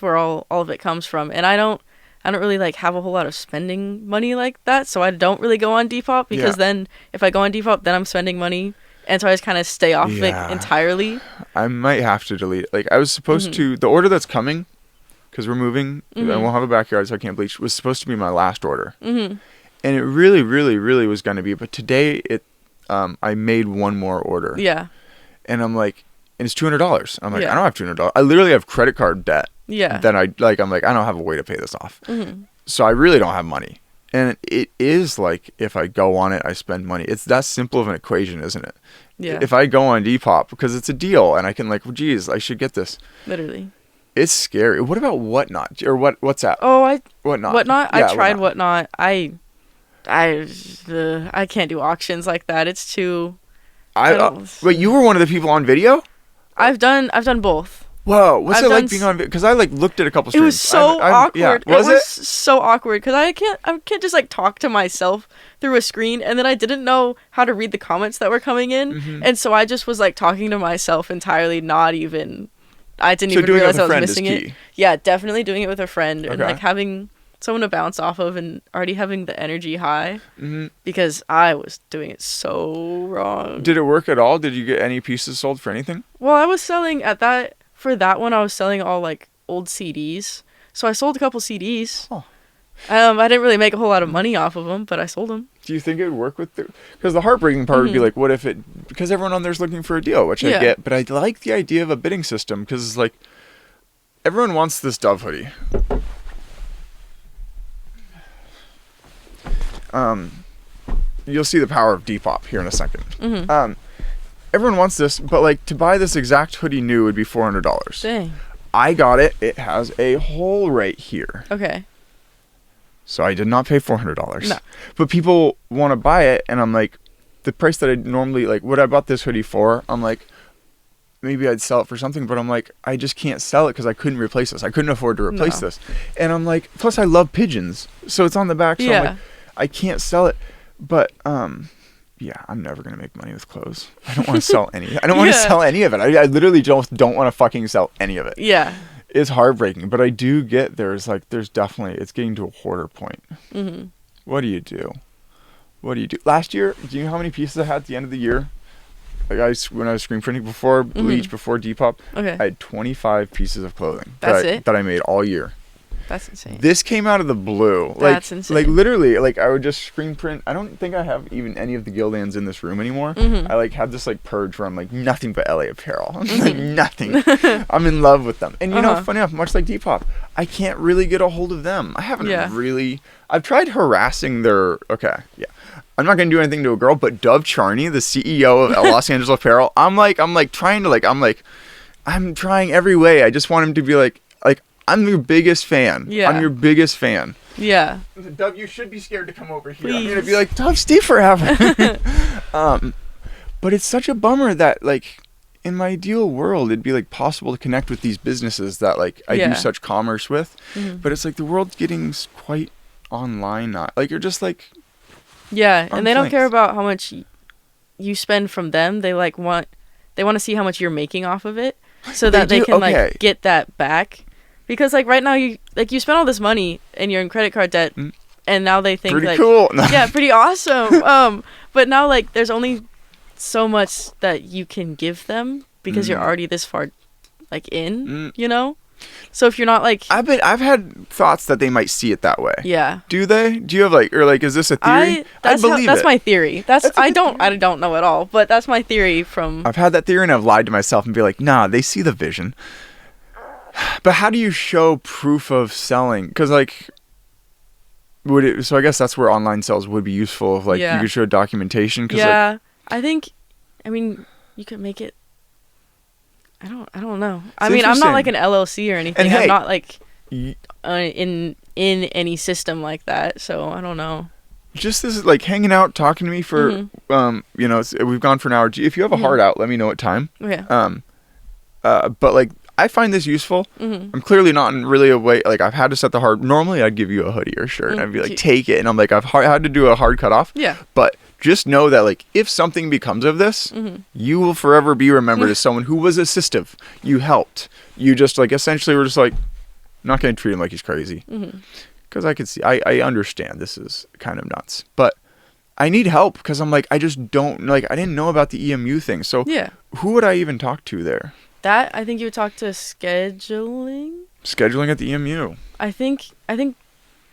where all of it comes from. And I don't really like have a whole lot of spending money like that, so I don't really go on Depop because then if I go on Depop, then I'm spending money, and so I just kind of stay off it entirely. I might have to delete it. Like I was supposed to, the order that's coming, because we're moving, I won't have a backyard, so I can't bleach. Was supposed to be my last order, and it really, really, really was going to be. But today I made one more order. Yeah, and I'm like, and it's $200. I'm like, I don't have $200. I literally have credit card debt. Yeah. Then I'm like, I don't have a way to pay this off. So I really don't have money. And it is like, if I go on it, I spend money. It's that simple of an equation, isn't it? Yeah. If I go on Depop, because it's a deal, and I can like, well, geez, I should get this. Literally. It's scary. What about Whatnot? Or what's that? Oh, Whatnot. Whatnot? Yeah, I tried Whatnot. I can't do auctions like that. It's too... Wait, you were one of the people on video? I've done both. Whoa, what's it like being on video? Because I like looked at a couple streams. It was so awkward. Yeah. Was it? So awkward because I can't just like talk to myself through a screen, and then I didn't know how to read the comments that were coming in, and so I just was like talking to myself entirely, not even I didn't So even doing it realize with I a was friend is missing key. it. Yeah, definitely doing it with a friend and Okay. like having someone to bounce off of and already having the energy high Mm-hmm. because I was doing it so wrong. Did it work at all? Did you get any pieces sold for anything? Well, I was selling for that one, I was selling all like old CDs. So I sold a couple CDs. Oh. I didn't really make a whole lot of money off of them, but I sold them. Do you think it would work with because the heartbreaking part would be like, what if it, because everyone on there's looking for a deal, which I Yeah. get, but I like the idea of a bidding system because it's like, everyone wants this Dove hoodie. You'll see the power of Depop here in a second. Mm-hmm. Everyone wants this, but like to buy this exact hoodie new would be $400. Dang. I got it. It has a hole right here. Okay. So I did not pay $400. No. But people want to buy it, and I'm like, the price that I normally, like, what I bought this hoodie for, I'm like, maybe I'd sell it for something, but I'm like, I just can't sell it because I couldn't replace this. I couldn't afford to replace this. And I'm like, plus I love pigeons. So it's on the back, so I'm like, I can't sell it. But, yeah, I'm never going to make money with clothes. I don't want to sell any. I don't want to sell any of it. I literally don't want to fucking sell any of it. Yeah. It's heartbreaking, but I do get there's definitely, it's getting to a hoarder point. Mm-hmm. What do you do? What do you do? Last year, do you know how many pieces I had at the end of the year? Like when I was screen printing before Bleach, before Depop, Okay. I had 25 pieces of clothing That's that I made all year. That's insane. This came out of the blue. That's insane. Like literally, like I would just screen print. I don't think I have even any of the Gildans in this room anymore. Mm-hmm. I like had this like purge where I'm like nothing but LA apparel. Like nothing. I'm in love with them. And you know, funny enough, much like Depop, I can't really get a hold of them. I haven't really. I've tried harassing their. Okay, yeah. I'm not gonna do anything to a girl, but Dove Charney, the CEO of Los Angeles Apparel, I'm trying every way. I just want him to be like. I'm your biggest fan. Yeah. I'm your biggest fan. Yeah. Dove, you should be scared to come over here. Please. I'm gonna be like, Dove, stay forever. But it's such a bummer that like in my ideal world it'd be like possible to connect with these businesses that like I do such commerce with. Mm-hmm. But it's like the world's getting quite online now. Like you're just like and they don't care about how much you spend from them. They want to see how much you're making off of it so that they can like get that back. Because like right now you spent all this money and you're in credit card debt, and now they think pretty cool. Yeah, pretty awesome. But now like there's only so much that you can give them because you're already this far like in, you know. So if you're not like I've had thoughts that they might see it that way. Yeah. Do they? Do you have like is this a theory? I believe that's it. my theory. I don't know at all, but that's my theory from. I've had that theory and I've lied to myself and be like, nah, they see the vision. But how do you show proof of selling? Because like, so I guess that's where online sales would be useful. Of like, you could show documentation. Cause I mean, you could make it. I don't know. I mean, I'm not like an LLC or anything. And hey, I'm not like in any system like that. So I don't know. Just this is like hanging out, talking to me for we've gone for an hour. If you have a hard out, let me know what time. Okay. But like. I find this useful. I'm clearly not in really a way, like I've had to set the hard, normally I'd give you a hoodie or a shirt and I'd be like, take it. And I'm like, I've had to do a hard cutoff. Yeah. But just know that like, if something becomes of this, you will forever be remembered as someone who was assistive. You helped. You just like, essentially were just like, not going to treat him like he's crazy. Because I could see, I understand this is kind of nuts. But I need help because I'm like, I just don't, like, I didn't know about the EMU thing. So who would I even talk to there? That I think you would talk to scheduling. Scheduling at the EMU. I think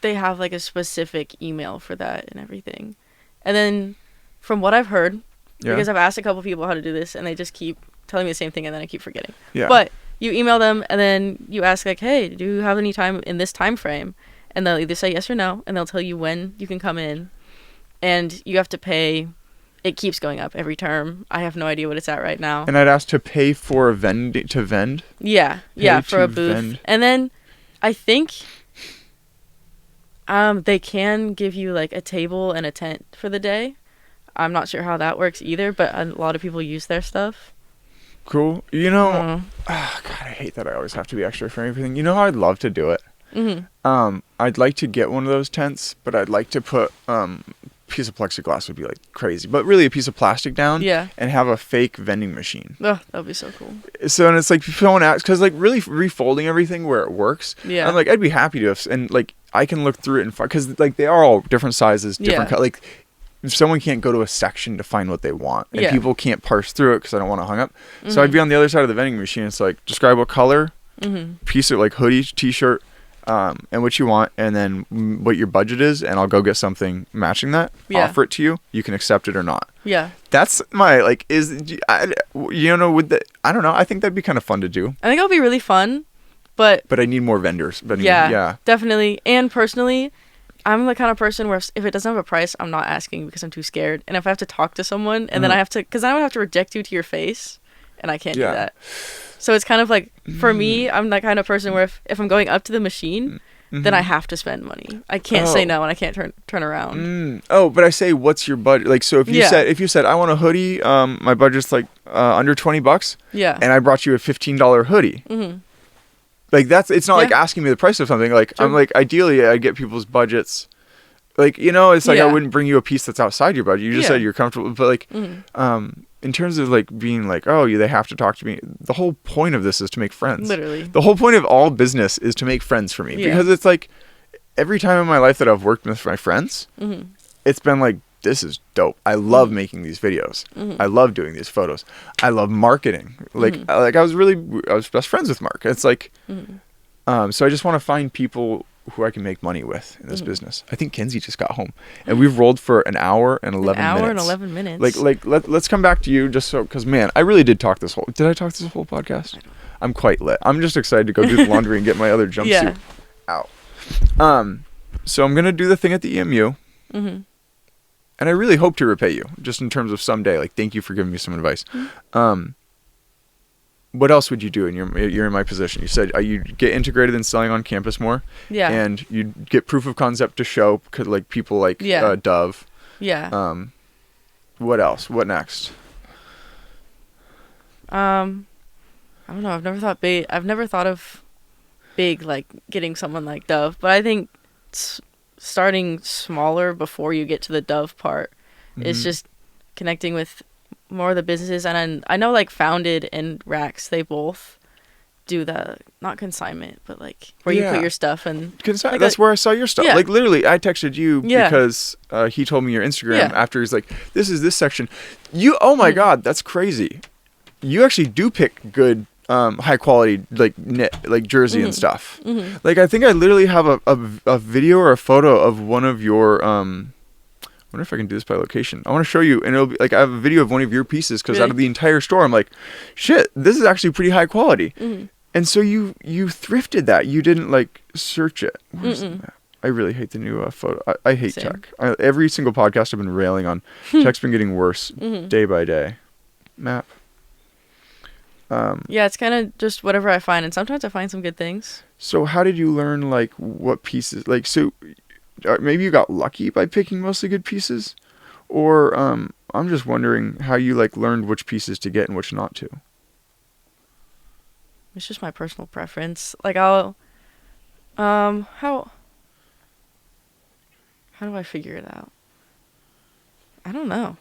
they have like a specific email for that and everything. And then from what I've heard, because I've asked a couple people how to do this and they just keep telling me the same thing and then I keep forgetting. Yeah. But you email them and then you ask like, hey, do you have any time in this time frame? And they'll either say yes or no and they'll tell you when you can come in. And you have to pay. It keeps going up every term. I have no idea what it's at right now. And I'd ask to pay for a vend. Yeah, for a booth. Vend. And then I think they can give you like a table and a tent for the day. I'm not sure how that works either, but a lot of people use their stuff. Cool. You know, God, I hate that I always have to be extra for everything. You know how I'd love to do it? I'd like to get one of those tents, but I'd like to put piece of plexiglass would be like crazy, but really a piece of plastic down. Yeah. And have a fake vending machine. Oh, that would be so cool. So, and it's like, someone asks, because like really refolding everything where it works. Yeah. I'm like, I'd be happy to, and like, I can look through it and find, because like they are all different sizes, different like, if someone can't go to a section to find what they want, and people can't parse through it because I don't want it hung up. So I'd be on the other side of the vending machine. It's like, describe what color, piece of like hoodie, t-shirt, and what you want, and then what your budget is, and I'll go get something matching that, offer it to you. You can accept it or not. Yeah. That's my, like, I don't know. I think that'd be kind of fun to do. I think it'll be really fun, but I need more vendors. But yeah, definitely. And personally, I'm the kind of person where if it doesn't have a price, I'm not asking because I'm too scared. And if I have to talk to someone and then I have to, because I would have to reject you to your face, and I can't do that. So it's kind of like, for me, I'm that kind of person where if I'm going up to the machine, then I have to spend money. I can't say no, and I can't turn around. Oh, but I say, what's your budget? Like, so if you said I want a hoodie, my budget's like under $20. Yeah. And I brought you a $15 hoodie. Like, it's not like asking me the price of something. Like, I'm like, ideally I get people's budgets. Like, it's like I wouldn't bring you a piece that's outside your budget. You just said you're comfortable, but like, in terms of like being like, oh, they have to talk to me. The whole point of this is to make friends. Literally. The whole point of all business is to make friends for me, because it's like every time in my life that I've worked with my friends, it's been like, this is dope. I love making these videos. I love doing these photos. I love marketing. Like, I was best friends with Mark. It's like, so I just want to find people who I can make money with in this business. I think Kinsey just got home, and we've rolled for an hour and 11 minutes. An hour and 11 minutes. Let's come back to you just so, because man, I really did talk this whole podcast? I'm quite lit. I'm just excited to go do the laundry and get my other jumpsuit out. So I'm going to do the thing at the EMU. And I really hope to repay you, just in terms of someday, like, thank you for giving me some advice. What else would you do? You're in my position. You said you'd get integrated in selling on campus more. Yeah. And you'd get proof of concept to show, like, people like Dove. Yeah. What else? What next? I don't know. I've never thought big. I've never thought of big, like getting someone like Dove. But I think starting smaller before you get to the Dove part is just connecting with more of the businesses. And I know like Founded and Racks, they both do the, not consignment, but like where you put your stuff and like that's where I saw your stuff. Yeah. Like literally I texted you because he told me your Instagram after. He's like, this is this section. Oh my God, that's crazy. You actually do pick good high quality like knit, like jersey and stuff. Like I think I literally have a video or a photo of one of your I wonder if I can do this by location. I want to show you, and it'll be like I have a video of one of your pieces, because out of the entire store I'm like, shit, this is actually pretty high quality. And so you thrifted that. You didn't like search it. Where's the map? I really hate the new photo. I hate tech. Every single podcast I've been railing on. Tech's been getting worse day by day. Map. Yeah, it's kind of just whatever I find, and sometimes I find some good things. So how did you learn like what pieces? Like, so maybe you got lucky by picking mostly good pieces, or I'm just wondering how you like learned which pieces to get and which not to. It's just my personal preference. Like I'll how do I figure it out? I don't know.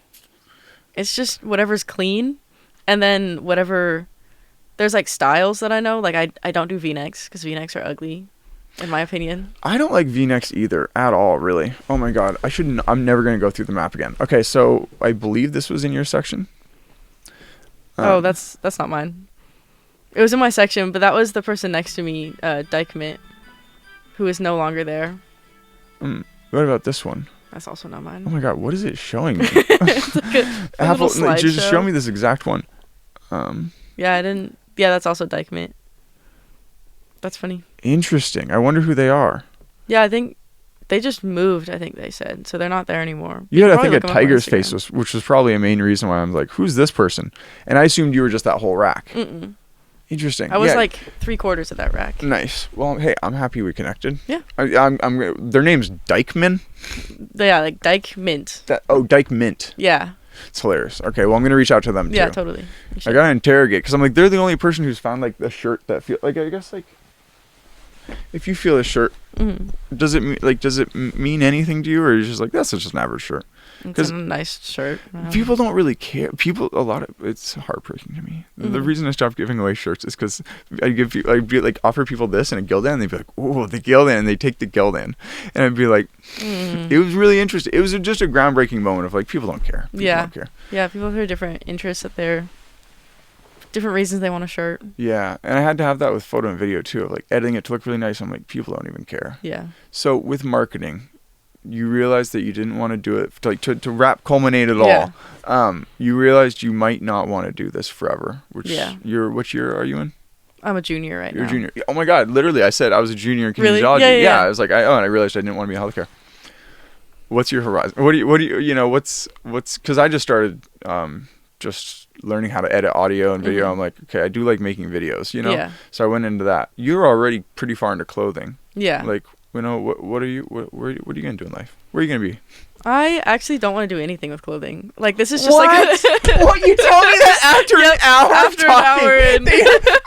It's just whatever's clean, and then whatever. There's like styles that I know. Like I don't do V-necks because V-necks are ugly, in my opinion. I don't like V-necks either at all, really. Oh my God, I'm never gonna go through the map again. Okay, so I believe this was in your section. Oh, that's not mine. It was in my section, but that was the person next to me, Dyke Mint, who is no longer there. What about this one? That's also not mine. Oh my God, what is it showing me? It's like a Apple, just show me this exact one. Yeah, I didn't. Yeah, that's also Dyke Mint. That's funny. Interesting. I wonder who they are. Yeah, I think they just moved, I think they said. So they're not there anymore. You had, I think, a tiger's face, which was probably a main reason why I'm like, who's this person? And I assumed you were just that whole rack. Interesting. I was like 3/4 of that rack. Nice. Well, hey, I'm happy we connected. Yeah. I'm their name's Dykeman? Yeah, like Dyke Mint. Dyke Mint. Yeah. It's hilarious. Okay, well, I'm going to reach out to them, too. Yeah, totally. I got to interrogate, because I'm like, they're the only person who's found, like, the shirt that feel like, I guess, like, if you feel a shirt, does it mean anything to you, or are you just like, that's just an average shirt? It's a nice shirt. People don't really care. It's heartbreaking to me. The reason I stopped giving away shirts is because I'd offer people this and a Gildan, and they'd be like, "Oh, the Gildan," and they take the Gildan, and I'd be like, it was really interesting. It was just a groundbreaking moment of like, people don't care. People don't care. Yeah, people have different interests that they're different reasons they want a shirt. Yeah, and I had to have that with photo and video too, of like editing it to look really nice. I'm like, people don't even care. Yeah. So with marketing, you realized that you didn't want to do it to wrap culminate it all. You realized you might not want to do this forever. Which which year are you in? I'm a junior right now. You're a junior. Oh my God! Literally, I said I was a junior in kinesiology. Really? Yeah. I was like, and I realized I didn't want to be in healthcare. What's your horizon? What do you what's because I just started just learning how to edit audio and video. I'm like, okay, I do like making videos, Yeah. So I went into that. You're already pretty far into clothing. Yeah. Like, what are you? What are you gonna do in life? Where are you gonna be? I actually don't want to do anything with clothing. Like, this is just what? What? You told me that after an hour. After an hour. I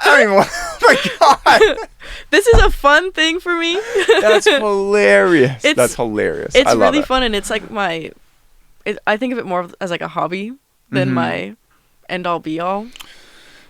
don't even want. Oh my God. This is a fun thing for me. That's hilarious. That's hilarious. It's really it. fun, and it's like I think of it more as like a hobby than my end all be all.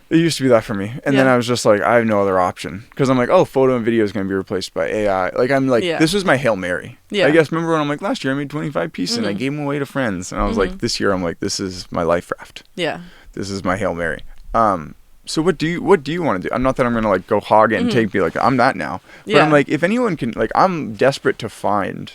It used to be that for me. And then I was just like, I have no other option. Because I'm like, oh, photo and video is going to be replaced by AI. Like, I'm like, this was my Hail Mary. Yeah. I guess, remember when I'm like, last year I made 25 pieces and I gave them away to friends. And I was like, this year I'm like, this is my life raft. Yeah. This is my Hail Mary. So what do you want to do? I'm not that I'm going to like go hog it and be like, I'm that now. But I'm like, if anyone can, like, I'm desperate to find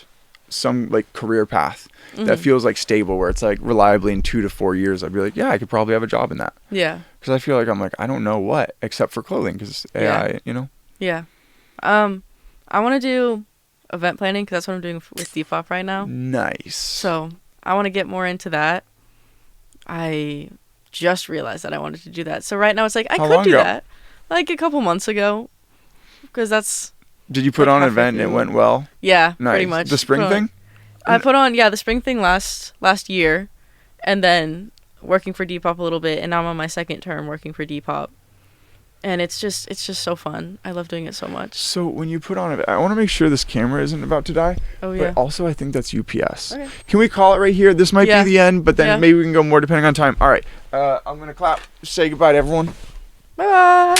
some like career path that feels like stable, where it's like reliably in 2 to 4 years I'd be like, yeah, I could probably have a job in that. Yeah. Because I feel like I'm like, I don't know what except for clothing, because AI, Yeah. I want to do event planning, because that's what I'm doing with Depop right now. Nice. So I want to get more into that. I just realized that I wanted to do that. So right now it's like, I could do that like a couple months ago, because that's... Did you put on an event and it went well? Yeah, nice. Pretty much. The spring thing? I put on, the spring thing last year, and then working for Depop a little bit, and now I'm on my second term working for Depop. And it's just so fun. I love doing it so much. So when you put on it, I want to make sure this camera isn't about to die. Oh, yeah. But also I think that's UPS. Okay. Can we call it right here? This might be the end, but then maybe we can go more depending on time. All right. I'm going to clap. Say goodbye to everyone. Bye-bye.